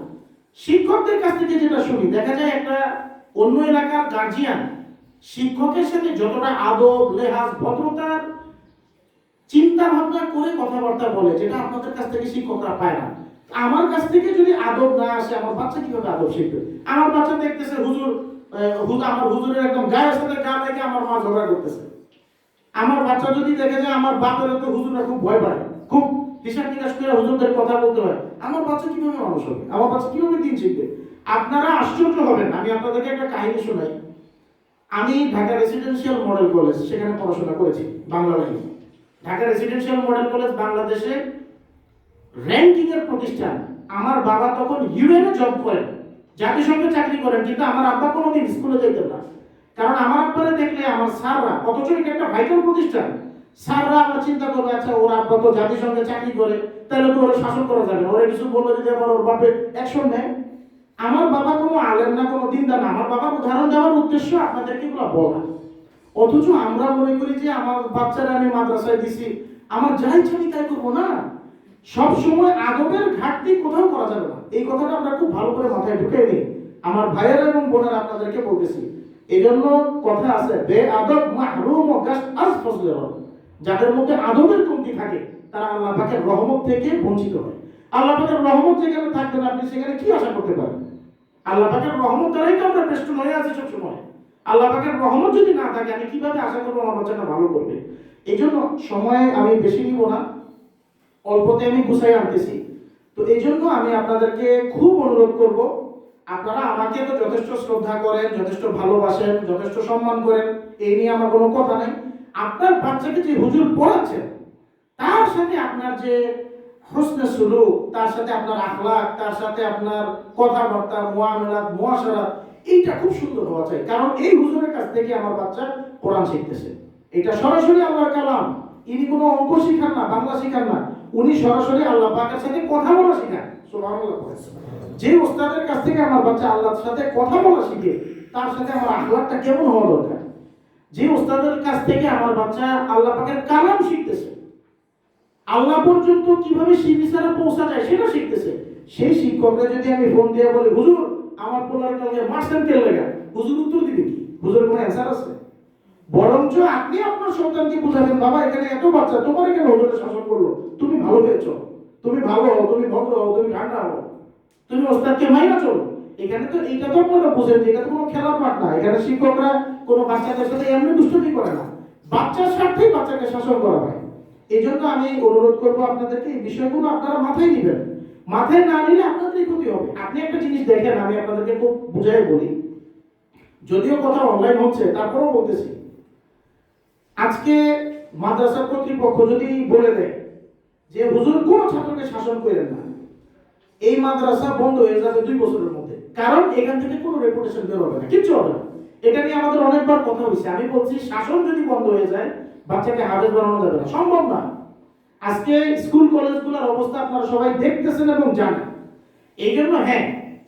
শিক্ষকদের কাছ থেকে যেটা শুনি, দেখা যায় একটা অন্য এলাকার গার্জিয়ান শিক্ষকের সাথে যতটা আদব, লেহাজ, ভদ্রতার চিন্তা ভাবনা করে কথাবার্তা বলে, যেটা আপনাদের কাছ থেকে শিক্ষকরা পায় না। আমার কাছ থেকে যদি আদব না আসে, আমার বাচ্চা কিভাবে আদব শিখবে? আমার বাচ্চা দেখতেছে আমার হুজুরের একদম গায়ের সাথে গা লেগে আমার মা ঝগড়া করতেছে। আমার বাচ্চা যদি দেখে যে আমার বাপের তো হুজুররা খুব ভয় পায়, খুব হিসাব নিকাশ করে হুজুরদের কথা বলতে হয়, আমার বাচ্চা কিভাবে মানুষ হবে? আমার বাচ্চা কিভাবে দিন শিখবে? আপনারা আশ্চর্য হবেন। আমি আপনাদেরকে একটা কাহিনী শোনাই। আমি ঢাকা রেসিডেন্সিয়াল মডেল কলেজ, সেখানে পড়াশোনা করেছি বাংলা লাইনে। ঢাকা রেসিডেন্সিয়াল মডেল কলেজ বাংলাদেশে র্যাঙ্কিং এর প্রতিষ্ঠান। আমার বাবা তখন ইউএন এ জব করেন, জাতিসংঘে চাকরি করেন, কিন্তু আমার আব্বা কোনোদিন স্কুলে যেতেন না। কারণ আমার আব্বারে দেখলে আমার স্যাররা, অথচ এটা একটা ভাইটাল প্রতিষ্ঠান, স্যাররা আমার চিন্তা করবে, আচ্ছা ওর আব্বা তো জাতিসংঘে চাকরি করে, তাহলে তো ওরা শাসন করা যাবে না, ওরা কিছু বললে যদি আবার ওর বাপে অ্যাকশন নেয়। আমার বাবা কোনো আলেম না, কোনো দিনদার না। আমার বাবার উদাহরণ দেওয়ার উদ্দেশ্য আপনাদেরকে এগুলো বলা। অথচ আমরা মনে করি যে আমার বাচ্চারা আমি মাদ্রাসায় দিছি, আমার যা ইচ্ছা আমি তাই করবো না। সব সময় আদবের ঘাটতি কোথাও করা যাবে না, এই কথাটা আমরা খুব ভালো করে মাথায় ঢুকে নিই। আমার ভাইয়েরা এবং বোনেরা আপনাদেরকে বলতেছি, এই জন্য কথা আছে, বে আদব মাহরুম ও গাছ আজ ফজলে রব। যাদের মধ্যে আদবের কমতি থাকে, তারা আল্লাহ পাকের রহমত থেকে বঞ্চিত হয়। আল্লাহ পাকের রহমত যেখানে থাকবে না, আপনি সেখানে কি আশা করতে পারেন? আল্লাহ পাকের রহমত দ্বারাই তো আমরা বেষ্টন হয়ে আছি সব সময়। আল্লাহ পাকের রহমত যদি না থাকে, আমি কিভাবে আশা করবো আমার বাচ্চাটা ভালো করবে? এই জন্য সময় আমি বেশি নিব না, অল্পতে আমি গুছাই আনতেছি। তো এই জন্য আমি আপনাদেরকে খুব অনুরোধ করব, আপনারা আমাকে তো যথেষ্ট শ্রদ্ধা করেন, যথেষ্ট ভালোবাসেন, যথেষ্ট সম্মান করেন, এই নিয়ে আমার কোনো কথা নেই। আপনার বাচ্চাকে যে হুজুর পড়াচ্ছেন, তার সাথে আপনার যে হোসনে সুলুক, তার সাথে আপনার আখলাক, তার সাথে আপনার কথাবার্তা, মুআমালাত, মুআশারাত, এইটা খুব সুন্দর হওয়া চাই। কারণ এই হুজুরের কাছ থেকে আমার বাচ্চা কোরআন শিখতেছে। এটা সরাসরি আল্লাহর কালাম। ইনি কোনো অঙ্ক শিখান না, বাংলা শিখান না, উনি সরাসরি আল্লাহ পাকের সাথে কথা বলা শিখান। সুবহানাল্লাহ। যে ওস্তাদের কাছ থেকে আমার বাচ্চা আল্লাহর সাথে কথা বলা শিখে, তার সাথে আমার আখলাকটা কেমন হওয়া দরকার। যে ওস্তাদের কাছ থেকে আমার বাচ্চা আল্লাহ পাকের কালাম শিখতেছে, আল্লাহ পর্যন্ত কিভাবে সিবিসারে পৌঁছা যায় সেটা শিখতেছে, সেই শিক্ষকরা যদি আমি ফোন দিয়ে বলি, হুজুর আমার পোলার কালকে মাস্টার কেন লাগা, হুজুর উত্তর দিবে কি? হুজুর কোনো অ্যান্সার আছে? বরঞ্চ আপনি আপনার সন্তানকে বুঝাবেন, বাবা এখানে এত বাচ্চা, তোমার এখানে হুজুরে শাসন করলো, তুমি ভালো হয়েছো, তুমি ভালো হও, তুমি ভদ্র হও, তুমি ঠান্ডা হও, তুমি ওস্তাদকে মাইনা চলো। এখানে তো এইটা তো আপনারা বুঝেন যে এটা তো কোনো খেলার মাঠ না। এখানে শিক্ষকরা কোনো বাচ্চাদের সাথে এমনি দুষ্টুমি করে না, বাচ্চার স্বার্থেই বাচ্চাকে শাসন করা হয়। এই জন্য আমি অনুরোধ করবো আপনাদেরকে, এই বিষয়গুলো আপনারা মাথায় নেবেন। মাথায় না নিলে আপনাদেরই ক্ষতি হবে। আপনি একটা জিনিস দেখেন, আমি আপনাদেরকে খুব বুঝাই বলি, যদিও কথা অনলাইন হচ্ছে, তারপরেও বলতেছি। আজকে মাদ্রাসা কর্তৃপক্ষ যদি বলে দেয় যে হুজুর কোন ছাত্রকে শাসন করেন না, এই মাদ্রাসা বন্ধ হয়ে যাবে 2 বছরের মধ্যে। কারণ এখান থেকে কোনো রেপুটেশন বের হবে না, কিচ্ছু হবে না। এটা নিয়ে আমাদের অনেকবার কথা হয়েছে। আমি বলছি, শাসন যদি বন্ধ হয়ে যায়, বাচ্চাকে হাফেজ বানানো যাবে না, সম্ভব না। আজকে স্কুল কলেজগুলোর অবস্থা আপনারা সবাই দেখতেছেন এবং জানেন। এই জন্য হ্যাঁ,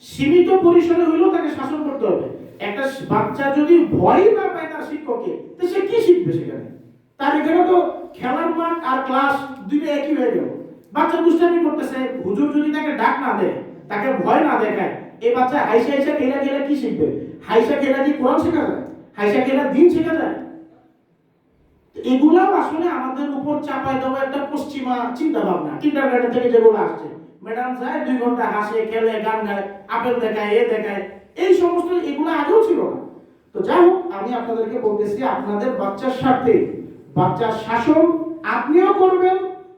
সীমিত পরিসরে হইলেও তাকে শাসন করতে হবে। একটা বাচ্চা যদি ভয় না পায় তার শিক্ষককে, তো সে কি শিখবে সেখানে? তার এখানে তো খেলার মাঠ আর ক্লাস দুইটা একই হয়ে গেল। বাচ্চা দুষ্টামি করতেছে, হুজুর যদি তাকে ডাক না দেয়, তাকে ভয় না দেখায়, এই বাচ্চা হাইসা হাইসা খেলা গেলে কি শিখবে? হাইসা খেলা কি কোরআন শেখা যায়? হাইসা খেলা দিন শেখা যায়? এগুলাও আসলে আমাদের উপর চাপায় দেওয়া একটা পশ্চিমা চিন্তা ভাবনা। কিন্ডারগার্টেন থেকে যেগুলো আসছে, ম্যাডাম যায় 2 ঘন্টা হাসে খেলে গান গায়, আপেল দেখায়, এ দেখায়, এই সমস্ত এগুলো আগেও ছিল না। তো যাই হোক, আমি আপনাদেরকে বলতেছি, আপনাদের বাচ্চার সাথে বাচ্চার শাসন আপনিও করবেন,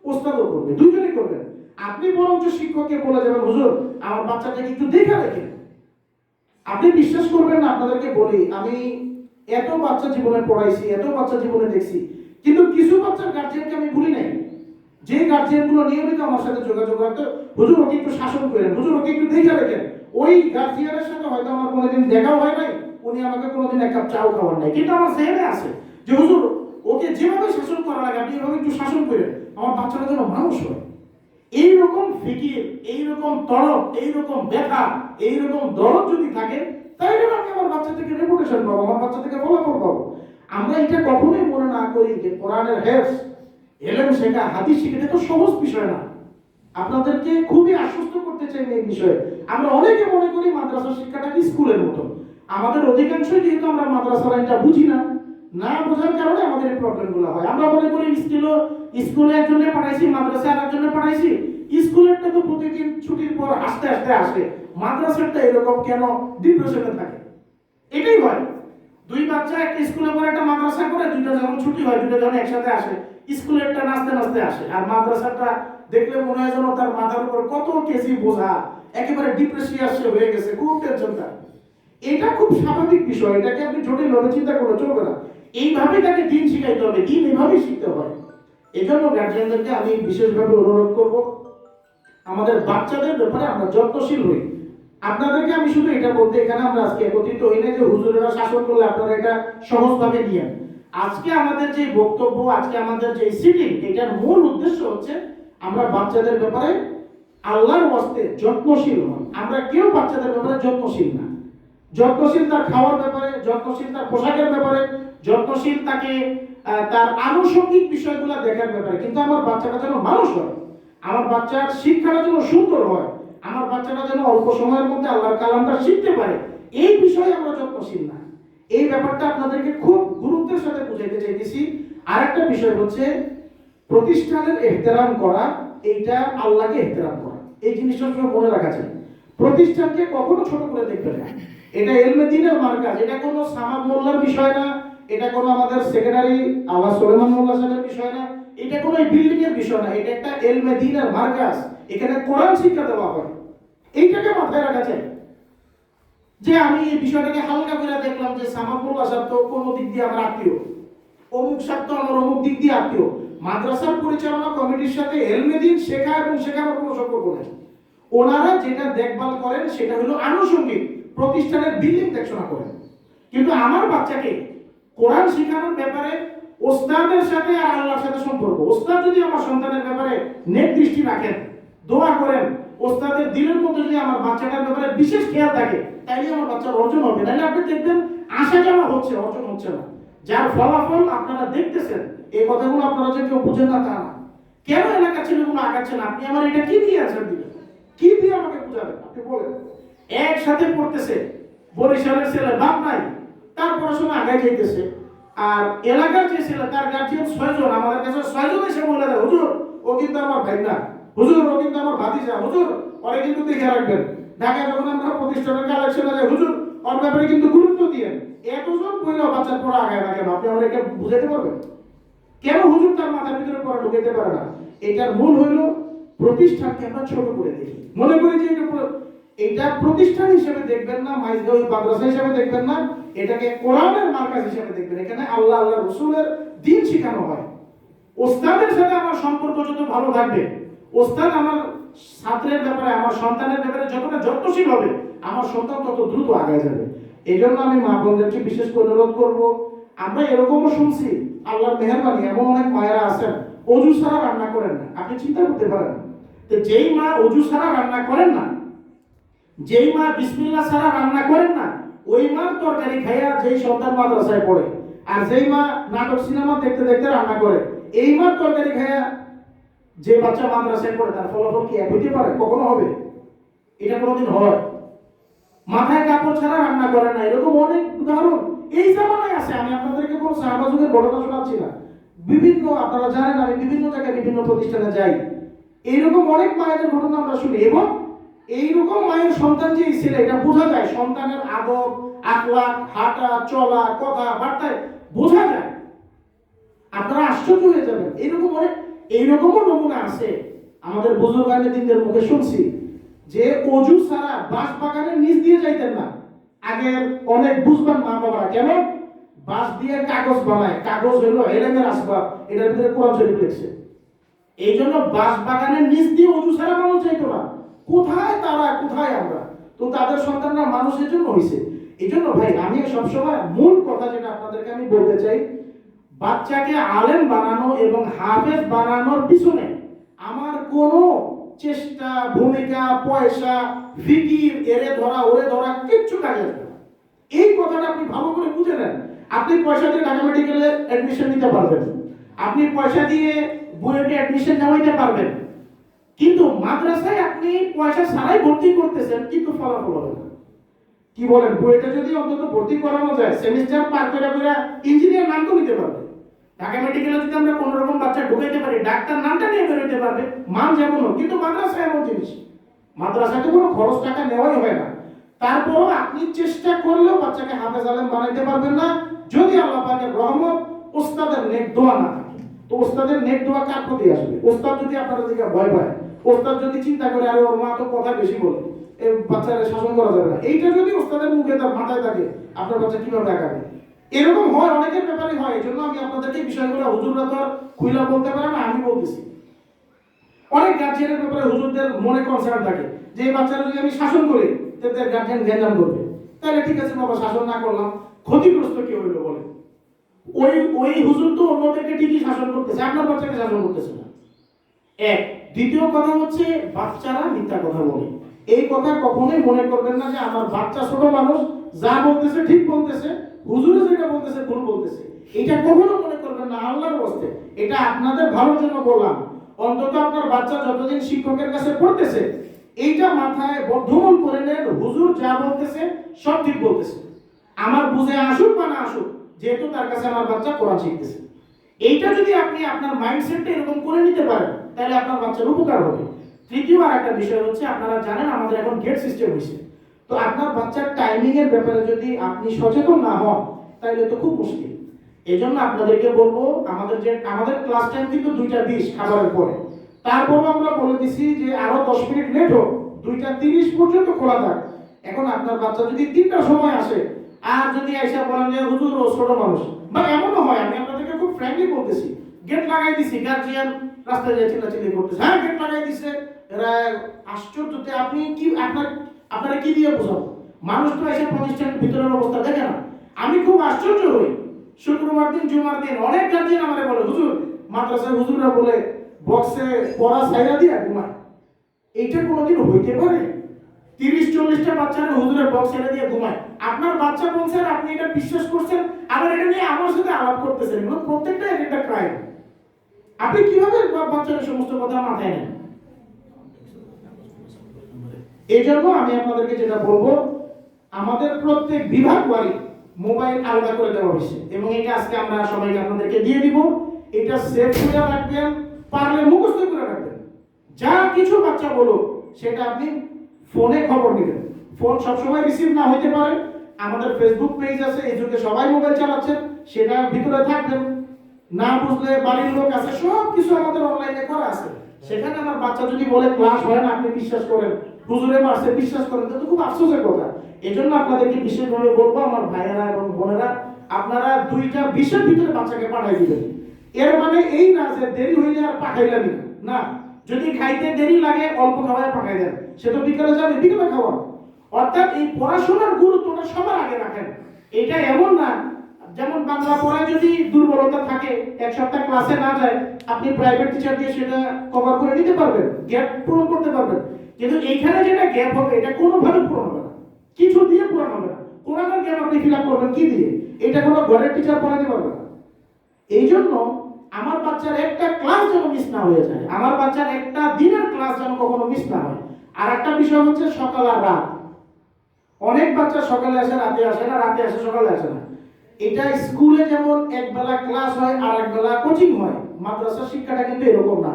ওস্তাদও করবে, দুজনেই করবেন। আপনি বরঞ্চ শিক্ষককে বলে যাবেন, হুজুর আমার বাচ্চাটাকে একটু দেখে রাখেন। আপনি বিশ্বাস করবেন না, আপনাদেরকে বলি, আমি এত বাচ্চা জীবনে পড়াইছি, এত বাচ্চা জীবনে দেখছি, কিন্তু কিছু বাচ্চার গার্জিয়ানকে আমি ভুলি নাই, যে গার্জিয়ানগুলো নিয়মিত আমার সাথে যোগাযোগ রাখতো, হুজুর ওকে একটু শাসন করেন, হুজুর ওকে একটু দেখে রাখেন। ওই গার্জিয়ানের সাথে হয়তো আমার কোনোদিন দেখাও হয় নাই, উনি আমাকে কোনোদিন এক কাপ চাও খাওয়ার নাই, কিন্তু আমার জেনে আছে যে হুজুর ওকে যেভাবে শাসন করা লাগে আপনি এভাবে একটু শাসন করেন, আমার বাচ্চাটা যেন মানুষ হয়। এইরকম ফিকির, এইরকম তরফ, এইরকম ব্যথা, এইরকম দরদ যদি থাকে, তাইলে আমি আমার বাচ্চা থেকে রেপুটেশন পাবো, আমার বাচ্চা থেকে ফলাফল পাবো। আমরা এটা কখনোই মনে না করি যে কোরআনের হেফজ, এলেম শেখা, হাদিস শেখা এটা তো সহজ বিষয় না। আপনাদেরকে খুবই আশ্বস্ত করতে চাই এই বিষয়ে। আমরা অনেকে মনে করি মাদ্রাসা শিক্ষাটা কি স্কুলের মতো। আমাদের অধিকাংশই যেহেতু আমরা মাদ্রাসা লাইনটা বুঝি না, না বোঝার কারণে আমাদের এই প্রবলেমগুলো হয়। আমরা মনে করি স্কুলে একজনে পাঠাইছি, মাদ্রাসায় আরেকজনে পাঠাইছি, স্কুলেরটা তো প্রতিদিন ছুটির পর আস্তে আস্তে আসে, মাদ্রাসাটা এরকম কেন ডিপ্রেশনে থাকে? এটাই হয়। 2 বাচ্চা একটা স্কুলে পড়ে একটা মাদ্রাসা করে, দুইটা যখন ছুটি হয় দুইটা যখন একসাথে আসে, স্কুলেরটা নাচতে নাচতে আসে, আর মাদ্রাসাটা দেখলে মনে হয় যেন তার মাথার উপর কত কেজি বোঝা, একেবারে ডিপ্রেসিয়াস হয়ে গেছে, খুব টেনশনটা। এটা খুব স্বাভাবিক বিষয়, এটাকে আপনি জটিলভাবে চিন্তা করলে চলবে না। এইভাবেই তাকে দিন শিখাইতে হবে, দিন এভাবেই শিখতে হয়। এই জন্য গার্জিয়ানদেরকে আমি বিশেষভাবে অনুরোধ করব, আমাদের বাচ্চাদের ব্যাপারে আমরা যত্নশীল হই। আপনাদেরকে আমি শুধু এটা বলতে এখানে আমরা আজকে একত্রিত হই না যে হুজুরেরা শাসন করলে আপনারা এটা সহজভাবে নিয়েন। আজকে আমাদের যে বক্তব্য, আজকে আমাদের যে সিটিং, এটার মূল উদ্দেশ্য হচ্ছে আমরা বাচ্চাদের ব্যাপারে আল্লাহর ওয়াস্তে যত্নশীল হন। আমরা কেউ বাচ্চাদের ব্যাপারে যত্নশীল না। যত্নশীল তার খাওয়ার ব্যাপারে, যত্নশীল তার পোশাকের ব্যাপারে, যত্নশীল তাকে তার আনুষঙ্গিক বিষয়গুলো দেখার ব্যাপারে, কিন্তু আমার বাচ্চাটা যেন মানুষ হয়, আমার বাচ্চার শিক্ষাটা যেন সুন্দর হয়, আমার বাচ্চাটা যেন অল্প সময়ের মধ্যে আল্লাহর কালামটা শিখতে পারে, এই বিষয়ে আমরা যত্নশীল না। এই ব্যাপারটা আপনাদেরকে খুব গুরুত্বের সাথে বুঝাইতে চাইতেছি। আরেকটা বিষয় হচ্ছে প্রতিষ্ঠানের এহতেরাম করা, এইটা আল্লাহকে এহতেরাম করা, এই জিনিসটা সব মনে রাখা চাই। প্রতিষ্ঠানকে কখনো ছোট করে দেখবেন না। এটা এলমে দ্বীনের মার্কাজ, এটা কোনো সামাদ মোল্লার বিষয় না, এটা কোনো আমাদের সেক্রেটারি আল্লাহ সুলেমান মোল্লা সাহেবের বিষয় না, এটা কোনো বিল্ডিং এর বিষয় না, এটা একটা এলমে দ্বীনের মার্কাজ। এখানে কোরআন শিক্ষা দেওয়া হয়, এইটাকে মাথায় রাখা চাই। যে আমি এই বিষয়টাকে হালকা করে দেখলাম যে সামাদ মোল্লা সাহেব তো কোনো দিক দিয়ে আমার আত্মীয়, অমুক সাহেব তো আমার অমুক দিক দিয়ে আত্মীয়। মাদ্রাসার পরিচালনা কমিটির সাথে এলমে দ্বীন শেখা এবং শেখানোর কোনো সম্পর্ক নেই। ওনারা যেটা দেখভাল করেন সেটা হলো আনুষঙ্গিক, প্রতিষ্ঠানের বিল্ডিং দেখাশোনা করেন। কিন্তু আমার বাচ্চাকে কোরআন শেখানোর ব্যাপারে ওস্তাদের সাথে আর আল্লাহর সাথে সম্পর্ক, ওস্তাদ যদি আমার সন্তানের ব্যাপারে নেক দৃষ্টি রাখেন, দোয়া করেন, ওস্তাদের দিলের মধ্যে যদি আমার বাচ্চাটার ব্যাপারে বিশেষ খেয়াল থাকে, তাইলে আমার বাচ্চার অর্জন হবে। নাহলে আপনি দেখবেন আশা যাওয়া হচ্ছে, অর্জন হচ্ছে না। যার ফলাফল আপনারা দেখতেছেন, এই কথাগুলো আপনারা যে কেউ বুঝেন না তা না। কেন এলাকা ছেলেগুলো আগাচ্ছেন? আপনি আমার এটা কি দিয়ে আছেন দিবেন, কি দিয়ে আমাকে বুঝাবেন? আপনি বলেন। একসাথে পড়তেছে, বরিশালের ছেলে বাপ নাই, তার পড়াশোনা আগে যাইতেছে, আর এলাকার যে ছেলে তার গার্জিয়ান 6 জন, আমাদের কাছে 6 জন এসে বলে দেয়, হুজুর ও কিন্তু আমার ভাই না, হুজুর ও কিন্তু আমার ভাতিজা, হুজুর ওরে কিন্তু দেখে রাখবেন। ঢাকায় যখন আমরা প্রতিষ্ঠানের কালেকশনে যাই, হুজুর ওর ব্যাপারে কিন্তু গুরুত্ব দিয়েন। এতজন কইলেও বাচ্চার পড়া আগায় না কেন? আপনি আমাদেরকে বুঝাতে পারবেন কেন হুজুর তার মাথার ভিতরে পড়া ঢুকাইতে পারে না? এটার মূল হইল প্রতিষ্ঠানকে আমরা ছোট করে দেখি, মনে করি যে এটা প্রতিষ্ঠান হিসেবে দেখবেন না, মাইজগাঁও মাদ্রাসা হিসেবে দেখবেন না, এটাকে কোরআনের মার্কাজ হিসেবে দেখবেন। এখানে আল্লাহ আল্লাহ রসুলের দ্বীন শেখানো হয়। ওস্তাদের সাথে আমার সম্পর্ক যত ভালো থাকবে, ওস্তাদ আমার ছাত্রের ব্যাপারে, আমার সন্তানের ব্যাপারে যতটা যত্নশীল হবে, আমার সন্তান তত দ্রুত আগে যাবে। এই জন্য আমি মা বোনদেরকে বিশেষ করে অনুরোধ করব, আমরা এরকমও শুনছি, আল্লাহর মেহেরবানি, এমন অনেক মায়েরা আছেন অজু ছাড়া রান্না করেন না। আপনি চিন্তা করতে পারেন, তো যেই মা অজু ছাড়া রান্না করেন না, যেই মা বিসমিল্লাহ ছাড়া রান্না করেন না, ওই মার তরকারি খাইয়া যেই সন্তান মাদ্রাসায় পড়ে, আর যেই মা নাটক সিনেমা দেখতে দেখতে রান্না করে, এই মার তরকারি খায়া যে বাচ্চা মাদ্রাসায় পড়ে তার ফলাফল কি এক হইতে পারে? কখনো হবে? এটা কোনোদিন হয়? মাথায় কাপড় ছাড়া রান্না করে না, এরকম অনেক উদাহরণ এই জামানায় আছে। আমি আপনাদেরকে কোনো সাহাবা যুগের ঘটনা শোনাচ্ছি না। বিভিন্ন, আপনারা জানেন আমি বিভিন্ন জায়গায় বিভিন্ন প্রতিষ্ঠানে যাই, এইরকম অনেক মায়েদের ঘটনা আমরা শুনি। এবং এইরকম মায়ের সন্তান যে ছেলে, এটা বোঝা যায় সন্তানের আদব আখলাক, হাঁটা চলা কথা বার্তায় বোঝা যায়। আপনারা আশ্চর্য হয়ে যাবেন, এইরকম অনেক, এইরকমও নমুনা আছে। আমাদের বুজুর্গানের দিনদের মুখে শুনছি যে অজু ছাড়া বাঁশ বাগানের নিচ দিয়ে যাইতেন না। আগে অনেক বুঝবেন মা বাবারা কেন বাঁশ দিয়ে কাগজ বানায়, কাগজ হইলো এলেমের আসবাব, এটার ভিতরে কোরআন শরীফ লিখছে। এই জন্য বাঁশ বাগানের নিচ দিয়ে অজু ছাড়া মানুষ যাইতো না। কোথায় তারা, কোথায় আমরা? তো তাদের সন্তানরা মানুষের জন্য হয়েছে। এই জন্য ভাই আমি সবসময় মূল কথা যেটা আপনাদেরকে আমি বলতে চাই, বাচ্চাকে আলেম বানানো এবং হাফেজ বানানোর পিছনে আমার কোনো চেষ্টা, ভূমিকা, পয়সা, ফিকির, এরে ধরা ওরে ধরা কিচ্ছু কাজে আসবে না। এই কথাটা আপনি ভালো করে বুঝে নেন। আপনি পয়সা দিয়ে ঢাকা মেডিকেলে অ্যাডমিশন নিতে পারবেন, আপনি পয়সা দিয়ে বুয়েটে অ্যাডমিশন নেওয়াইতে পারবেন, কিন্তু মাদ্রাসায় আপনি পয়সা ছাড়াই ভর্তি করতেছেন, কিন্তু ফলাফল হবে না। কি বলেন? বুয়েটে যদি অন্তত ভর্তি করানো যায়, সেমিস্টার পার করে করে ইঞ্জিনিয়ার নাম তো নিতে পারবে। ঢাকা মেডিকেলে যদি আমরা কোনো রকম বাচ্চা ঢুকাইতে পারি, ডাক্তার নামটা নিয়ে বেরোতে পারবে, মান যেমন হোক। কিন্তু মাদ্রাসায় এমন জিনিস, মাদ্রাসাতে কোনো খরচ টাকা নেওয়াই হয় না। তারপরও আপনি চেষ্টা করলেও বাচ্চাকে হাফেজ আলেম বানাইতে পারবেন না, যদি আল্লাহ পাকের রহমত, ওস্তাদের নেক দোয়া না থাকে। তো ওস্তাদের নেক দোয়া কার প্রতি আসবে? ওস্তাদ যদি আপনাদের দিকে ভয় পায়, ওস্তাদ যদি চিন্তা করে আরে ওর মা তো কথা বেশি বলে, এই বাচ্চারা শাসন করা যাবে না, এইটা যদি ওস্তাদের মুখে তার মাথায় থাকে, আপনার বাচ্চা কিভাবে আগাবে? এরকম হয়, অনেকের ব্যাপারে হয়। এই জন্য আমি আপনাদেরকে বিষয়গুলো, হুজুররা তো খুইলা বলতে পারে না, আমি বলতেছি। অনেক গার্জিয়ানের ব্যাপারে হুজুরদের মনে কনসার্ন থাকে যে এই বাচ্চারা যদি আমি শাসন করি তাদের গার্জিয়ান গ্যাঞ্জাম করবে। তাহলে ঠিক আছে বাবা, শাসন না করলাম, ক্ষতিগ্রস্ত কে হইলো বলে? ওই ওই হুজুর তো অন্যদেরকে ঠিকই শাসন করতেছে, আপনার বাচ্চাকে শাসন করতেছে না। এক। দ্বিতীয় কথা হচ্ছে বাচ্চারা মিথ্যা কথা বলে। এই কথা কখনোই মনে করবেন না যে আমার বাচ্চা ছোট মানুষ, যা বলতেছে ঠিক বলতেছে, হুজুরে যেটা বলতেছে ভুল বলতেছে, এটা কখনো মনে করবেন না। আল্লাহর ওয়াস্তে এটা আপনাদের ভালোর জন্য বললাম। অন্তত আপনার বাচ্চা যতদিন শিক্ষকের কাছে পড়তেছে, এইটা মাথায় বদ্ধমূল করে নেন, হুজুর যা বলতেছে সব ঠিক বলতেছে। আমার বুঝে আসুক বা না আসুক, যেহেতু তার কাছে আমার বাচ্চা কোরআন শিখতেছে। এইটা যদি আপনি আপনার মাইন্ডসেটটা এরকম করে নিতে পারেন, তাহলে আপনার বাচ্চার উপকার হবে। তৃতীয় আর একটা বিষয় হচ্ছে, আপনারা জানেন আমাদের এখন গেট সিস্টেম হয়েছে। তো আপনার বাচ্চার টাইমিং এর ব্যাপারে যদি আপনি সচেতন না হন, তাহলে তো খুব মুশকিল। এই জন্য আপনাদেরকে বলবো, আমাদের ক্লাস টাইম কিন্তু 2:20 খাবারের পরে। তারপরও আমরা বলে দিছি যে আরো 10 মিনিট লেট হোক, 2:30 পর্যন্ত খোলা থাক। এখন আপনার বাচ্চা যদি 3টার সময় আসে, আর যদি এসে বলেন যে হুজুর ও ছোট মানুষ, বা এমনও হয়, আমি আপনাদেরকে খুব ফ্র্যাঙ্কলি বলতেছি, গেট লাগাই দিছি, গার্জিয়ান রাস্তায় যায় চিল্লাচিল্লি করতেছে, হ্যাঁ গেট লাগাই দিছে, এরা আশ্চর্যতে। আপনি কি আপনারা কি দিয়ে বোঝাবো? মানুষ তো এসে প্রতিষ্ঠানের ভিতরের অবস্থা দেখে না। আমি খুব আশ্চর্য হই, শুক্রবার দিন জুমার দিন অনেক গার্জিয়ান আমাদের বলে, হুজুর মাদ্রাসার হুজুররা বলে বক্সে পড়া ছাইরা দিয়া ঘুমায়। এইটা কোনোদিন হইতে পারে? 30-40টা বাচ্চারা হুজুরের বক্স ছেড়ে দিয়ে ঘুমায়। আপনার বাচ্চা বলছেন, আপনি এটা বিশ্বাস করছেন, আবার এটা নিয়ে আমার সাথে আলাপ করতেছেন। এগুলো প্রত্যেকটা একটা ক্রাইম। আপনি কিভাবে বাচ্চাদের সমস্ত কথা মাথায় নেন? এই জন্য আমি আপনাদেরকে যেটা বলবো, আমাদের প্রত্যেক বিভাগ ওয়ারি মোবাইল আলাদা করে দেওয়া হয়েছে, এবং এটা আজকে আমরা সবাইকে আপনাদেরকে দিয়ে দিব। এটা সেভ করে রাখবেন, পারলে মুখস্থ করে রাখবেন। যা কিছু বাচ্চা বলো সেটা আপনি ফোনে খবর নেবেন। ফোন সবসময় রিসিভ না হইতে পারে, আমাদের ফেসবুক পেজ আছে, এই যুগে সবাই মোবাইল চালাচ্ছেন, সেটা ভিতরে থাকবেন। না বুঝলে বাড়ির লোক আছে, সব কিছু আমাদের অনলাইনে করা আছে। সেখানে আমার বাচ্চা যদি বলে ক্লাস হয় না, আপনি বিশ্বাস করেন, হুজুরে মারছে বিশ্বাস করেন, তো খুব আফসোসের কথা। এই জন্য আপনাদেরকে বিশেষভাবে বলবো, আমার ভাইয়েরা এবং বোনেরা, আপনারা 2:20 ভিতরে বাচ্চাকে পাঠাই দিবেন। এর মানে এই না যে দেরি হইলে আর পাঠাইলামই না। যদি খাইতে দেরি লাগে অল্প খাওয়ায় পাঠাই দেন, সে তো বিকেলে যাবে, বিকেলে খাওয়ান। অর্থাৎ এই পড়াশোনার গুরুত্বটা সবার আগে রাখেন। এটা এমন না যেমন বাংলা পড়ায় যদি দুর্বলতা থাকে, এক সপ্তাহ ক্লাসে না যায়, আপনি প্রাইভেট টিচার দিয়ে সেটা কভার করে নিতে পারবেন, গ্যাপ পূরণ করতে পারবেন। কিন্তু এইখানে যেটা গ্যাপ হবে, এটা কোনোভাবে পূরণ হবে না, কিছু দিয়ে পূরণ হবে না। কোরআনের গ্যাপ আপনি ফিল আপ করবেন কি দিয়ে? এটা কোনো ঘরের টিচার পড়াতে পারবে না। এই জন্য আমার বাচ্চার একটা ক্লাস যেন মিস না হয়ে যায়, আমার বাচ্চার একটা দিনের ক্লাস যেন কখনো মিস না হয়। আর একটা বিষয় হচ্ছে সকাল আর রাত। অনেক বাচ্চা সকালে আসে রাতে আসে না, রাতে আসে সকালে আসে না। এটা স্কুলে যেমন একবেলা ক্লাস হয় আর একবেলা কোচিং হয়, মাদ্রাসার শিক্ষাটা কিন্তু এরকম না।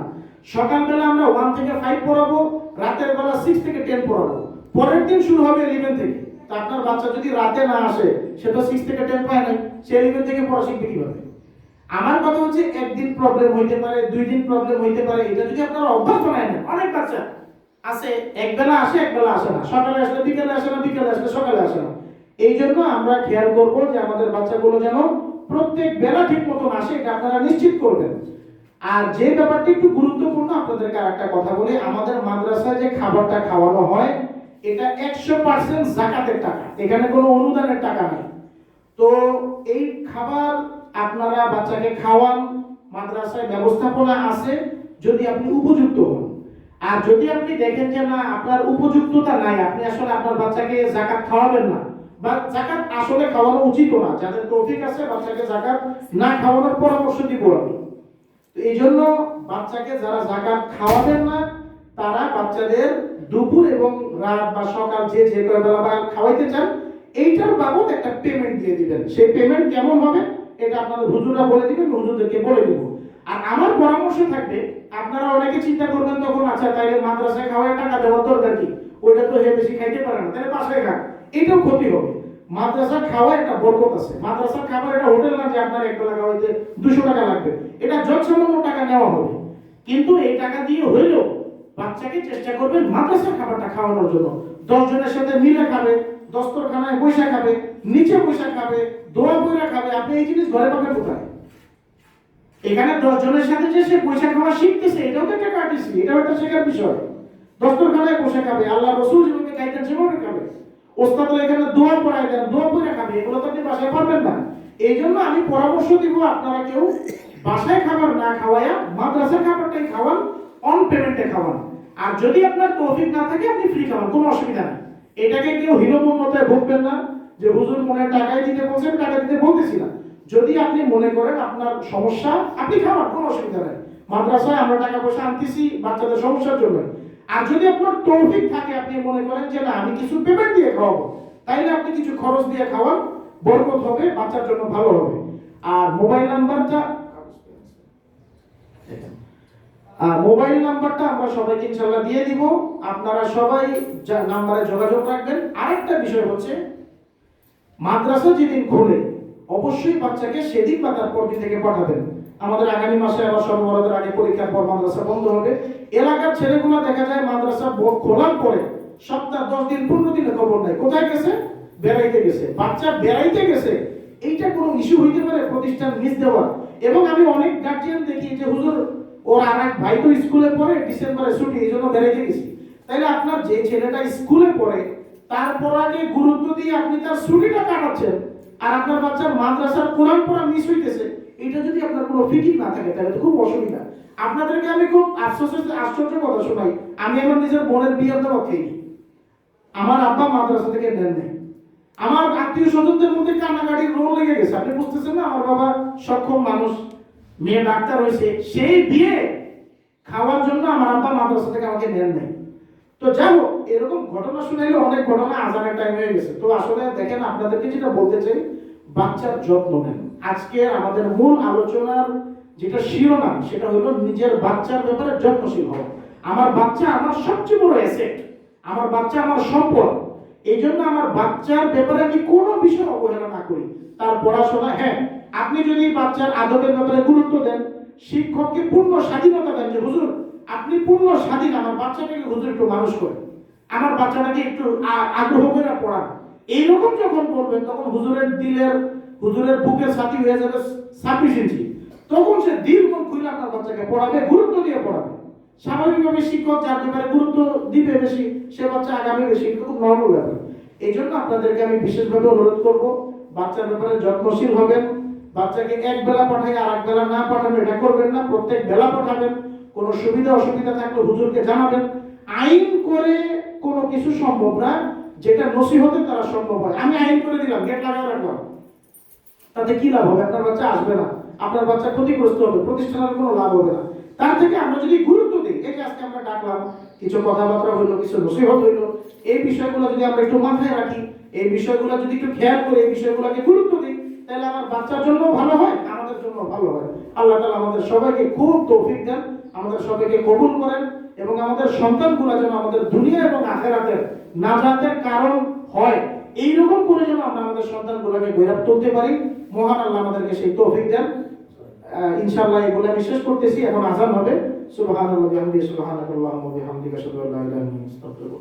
সকালবেলা আমরা 1 থেকে 5 পড়াবো, রাতের বেলা 6 থেকে 10 পড়াবো, পরের দিন শুরু হবে 11 থেকে। তা আপনার বাচ্চা যদি রাতে না আসে, সে তো 6 থেকে 10 পায় নাই, সে 11 থেকে পড়া শিখবে কিভাবে? আমার কথা হচ্ছে একদিন প্রবলেম হইতে পারে, 2 দিন প্রবলেম হইতে পারে, এটা যদি আপনারা অভ্যাস বানায় নেন। অনেক বাচ্চা আছে একবেলা আসে একবেলা আসে না, সকালে আসলে বিকেলে আসে না, বিকেলে আসলে সকালে আসে না। এই জন্য আমরা খেয়াল করব যে আমাদের বাচ্চাগুলো যেন প্রত্যেক বেলা ঠিক মতন আসে, এটা আপনারা নিশ্চিত করবেন। আর যে ব্যাপারটা একটু গুরুত্বপূর্ণ, আপনাদেরকে আরেকটা কথা বলি, আমাদের মাদ্রাসায় যে খাবারটা খাওয়ানো হয় এটা 100% যাকাতের টাকা, এখানে কোনো অনুদানের টাকা নেই। তো এই খাবার আপনারা বাচ্চাকে খাওয়ান, মাদ্রাসায় ব্যবস্থাপনা আছে যদি আপনি উপযুক্ত হন। আর যদি আপনি দেখেন যে না আপনার উপযুক্ততা নাই, আপনি আসলে আপনার বাচ্চাকে যাকাত খাওয়াবেন না, বা যাকাত আসলে খাওয়ানো উচিত না, যাদের তৌফিক আছে বাচ্চাকে যাকাত না খাওয়ানোর পরামর্শ দিব আমি। তো এই জন্য বাচ্চাকে যারা যাকাত খাওয়াবেন না, তারা বাচ্চাদের দুপুর এবং রাত বা সকাল যে যে বেলা বা খাওয়াইতে চান এইটার বাবদ একটা পেমেন্ট দিয়ে দিবেন। সেই পেমেন্ট কেমন হবে এটা আপনাদের হুজুররা বলে দিবেন, হুজুরদেরকে বলে দিব। আর আমার পরামর্শ থাকবে, আপনারা অনেকে চিন্তা করবেন তখন, আচ্ছা তাইলে মাদ্রাসায় খাওয়ার টাকা দেওয়ার দরকার কি, ওইটা তো হে বেশি খাইতে পারে না, তাহলে বাসায় খান, এটাও ক্ষতি হবে। মাদ্রাসার খাওয়া একটা বরকত আছে, মাদ্রাসার খাবার এটা হোটেল না যে আপনার এক বেলা খাওয়াইতে 200 টাকা লাগবে, এটা যৎসামান্য টাকা নেওয়া হবে। কিন্তু এই টাকা দিয়ে হইলেও বাচ্চাকে চেষ্টা করবেন মাদ্রাসার খাবারটা খাওয়ানোর জন্য। 10 জনের সাথে মিলে খাবে, দস্তরখানায় বৈশা খাবে, নিচে বৈশা খাবে, দোয়া বইরা খাবে। আপনি এই জিনিস ঘরে পাবেন কোথায়? এখানে 10 জনের সাথে যে সে বৈশা খাওয়া শিখতেছে, এটাও তো একটা কাটিসি, এটাও একটা শেখার বিষয়। দস্তরখানায় বসে খাবে, আল্লাহ রসুল যেভাবে খাইতেন সেভাবে খাবে। ওস্তাদরা এখানে দোয়া পড়ায় দেন, দোয়া পড়ে খাবে, এগুলো তো আপনি বাসায় পারবেন না। এই জন্য আমি পরামর্শ দিব, আপনারা কেউ বাসায় খাবার না খাওয়ায়া মাদ্রাসার খাবারটাই খাওয়ান, অন পেমেন্টে খাওয়ান। আর যদি আপনার তৌফিক না থাকে আপনি ফ্রি খাওয়ান, কোনো অসুবিধা নেই। এটাকে কেউ হীনমন্যতায় ভুগবেন না যে হুজুর মনে টাকাই দিতে বলছেন, টাকা দিতে বলতেছি না। যদি আপনি মনে করেন আপনার সমস্যা, আপনি খাওয়ান, কোনো অসুবিধা নেই। মাদ্রাসায় আমরা টাকা পয়সা আনতেছি বাচ্চাদের সমস্যার জন্য। আর যদি আপনার তৌফিক থাকে, আপনি মনে করেন যে না আমি কিছু পেমেন্ট দিয়ে খাওয়াবো, তাইলে আপনি কিছু খরচ দিয়ে খাওয়ান, বরকত হবে, বাচ্চার জন্য ভালো হবে। আর মোবাইল নাম্বারটা আমরা সবাইকে ইনশাআল্লাহ দিয়ে দিব, আপনারা সবাই নাম্বারে যোগাযোগ রাখবেন। আরেকটা বিষয় হচ্ছে, মাদ্রাসা যেদিন খোলে অবশ্যই বাচ্চাকে সেদিন বা তার পরদিন থেকে পাঠাবেন। আমাদের আগামী মাসে আবার সর্বভারতের আগে পরীক্ষার পর মাদ্রাসা বন্ধ হবে। এলাকার ছেলেগুলো দেখা যায় মাদ্রাসা খোলার পরে সপ্তাহ 10 দিন 15 দিনের খবর নাই, কোথায় গেছে? বেড়াইতে গেছে। বাচ্চা বেড়াইতে গেছে, এইটা কোনো ইস্যু হইতে পারে প্রতিষ্ঠান মিস দেওয়ার। এবং আমি অনেক গার্জিয়ান দেখি যে হুজুর ওর আর এক ভাই তো স্কুলে পড়ে, ডিসেম্বরে ছুটি, এই জন্য বেড়াইতে গেছি। তাইলে আপনার যে ছেলেটা স্কুলে পড়ে তারপর আগে গুরুত্ব দিয়ে আপনি তার ছুটিটা কাটাচ্ছেন, আর আপনার বাচ্চার মাদ্রাসার কোরআন পড়া মিস হইতেছে, এটা যদি আপনার কোনো ফিকির না থাকে তাহলে তো খুব অসুবিধা। আপনাদেরকে আমি খুব আশ্চর্য কথা শোনাই, আমি আমার নিজের বোনের বিয়ের দেওয়া খেয়ে, আমার আব্বা মাদ্রাসা থেকে নেন নাই। আমার আত্মীয় স্বজনদের মধ্যে কান্নাকাটির রোল লেগে গেছে। আপনি বুঝতেছেন না, আমার বাবা সক্ষম মানুষ, মেয়ে ডাক্তার হয়েছে, সেই বিয়ে খাওয়ার জন্য আমার আব্বা মাদ্রাসা থেকে আমাকে নেন নাই। তো যাই হোক, এরকম ঘটনা শুনাইলে অনেক ঘটনা আজানের টাইম হয়ে গেছে। তো আসলে দেখেন, আপনাদেরকে যেটা বলতে চাই, বাচ্চার যত্ন নেন। আজকে আমাদের মূল আলোচনার যেটা শিরোনাম সেটা হলো নিজের বাচ্চার ব্যাপারে যত্নশীল হওয়া। আমার বাচ্চা আমার সবচেয়ে বড় অ্যাসেট, আমার বাচ্চা আমার সম্পদ। এই জন্য আমার বাচ্চার ব্যাপারে আমি কোনো বিষয় অবহেলা না করি। তার পড়াশোনা, হ্যাঁ আপনি যদি বাচ্চার আদবের ব্যাপারে গুরুত্ব দেন, শিক্ষককে পূর্ণ স্বাধীনতা দেন যে হুজুর আপনি পূর্ণ স্বাধীন, আমার বাচ্চাটাকে হুজুর একটু মানুষ করে, আমার বাচ্চাটাকে একটু আগ্রহ করে পড়ান, এইরকম যখন বলবেন তখন হুজুরের বুকের ছাতি হয়ে যাবে 26 ইঞ্চি। তখন সে দিল মন খুলে আপনার বাচ্চাকে পড়াবে, গুরুত্ব দিয়ে পড়াবে। স্বাভাবিকভাবে শিক্ষক যার ব্যাপারে গুরুত্ব দিবে বেশি, সে বাচ্চা আগামী বেশি, এটা খুব নর্মাল ব্যাপার। এই জন্য আপনাদেরকে আমি বিশেষভাবে অনুরোধ করব, বাচ্চার ব্যাপারে যত্নশীল হবেন। বাচ্চাকে এক বেলা পাঠাই আর এক বেলা না পাঠানো এটা করবেন না, প্রত্যেক বেলা পাঠাবেন। কোনো সুবিধা অসুবিধা থাকলে হুজুরকে জানাবেন। আইন করে কোনো কিছু সম্ভব না, যেটা নসিহতে তারা সম্ভব হয়। আমি আইন করে দিলাম, গেট লাগাই রাখলাম, তাতে কি লাভ হবে? আপনার বাচ্চা আসবে না। আপনার বাচ্চা ক্ষতিগ্রস্ত হবে, প্রতিষ্ঠানের কোনো লাভ হবে না। তার থেকে আমরা যদি গুরুত্ব দিই, এই যে আজকে আমরা ডাকলাম, কিছু কথাবার্তা হইলো, কিছু নসিহত হইলো, এই বিষয়গুলো যদি আমরা একটু মাথায় রাখি, এই বিষয়গুলো যদি একটু খেয়াল করে এই বিষয়গুলোকে গুরুত্ব দিই, তাহলে আমার বাচ্চার জন্য ভালো হয়, আমাদের জন্য ভালো হয়। আল্লাহ তাআলা আমাদের সবাইকে খুব তৌফিক দেন, আমাদের সবাইকে কবুল করেন, এবং আমাদের সন্তানগুলো যেন আমাদের দুনিয়া এবং আখিরাতের নাজাতের কারণ হয়, এইরকম করে যেন আমরা আমাদের সন্তানগুলোকে গড়ে তুলতে পারি। মহান আল্লাহ আমাদেরকে সেই তৌফিক দেন। ইনশাআল্লাহ এগুলো আমি শেষ করতেছি, এখন আযান হবে। সুবহানাল্লাহি ওয়া বিহামদিহি, সুবহানাকাল্লাহুম্মা ওয়া বিহামদিকা, আশহাদু আল্লা ইলাহা ইল্লা আনতা, আস্তাগফিরুকা।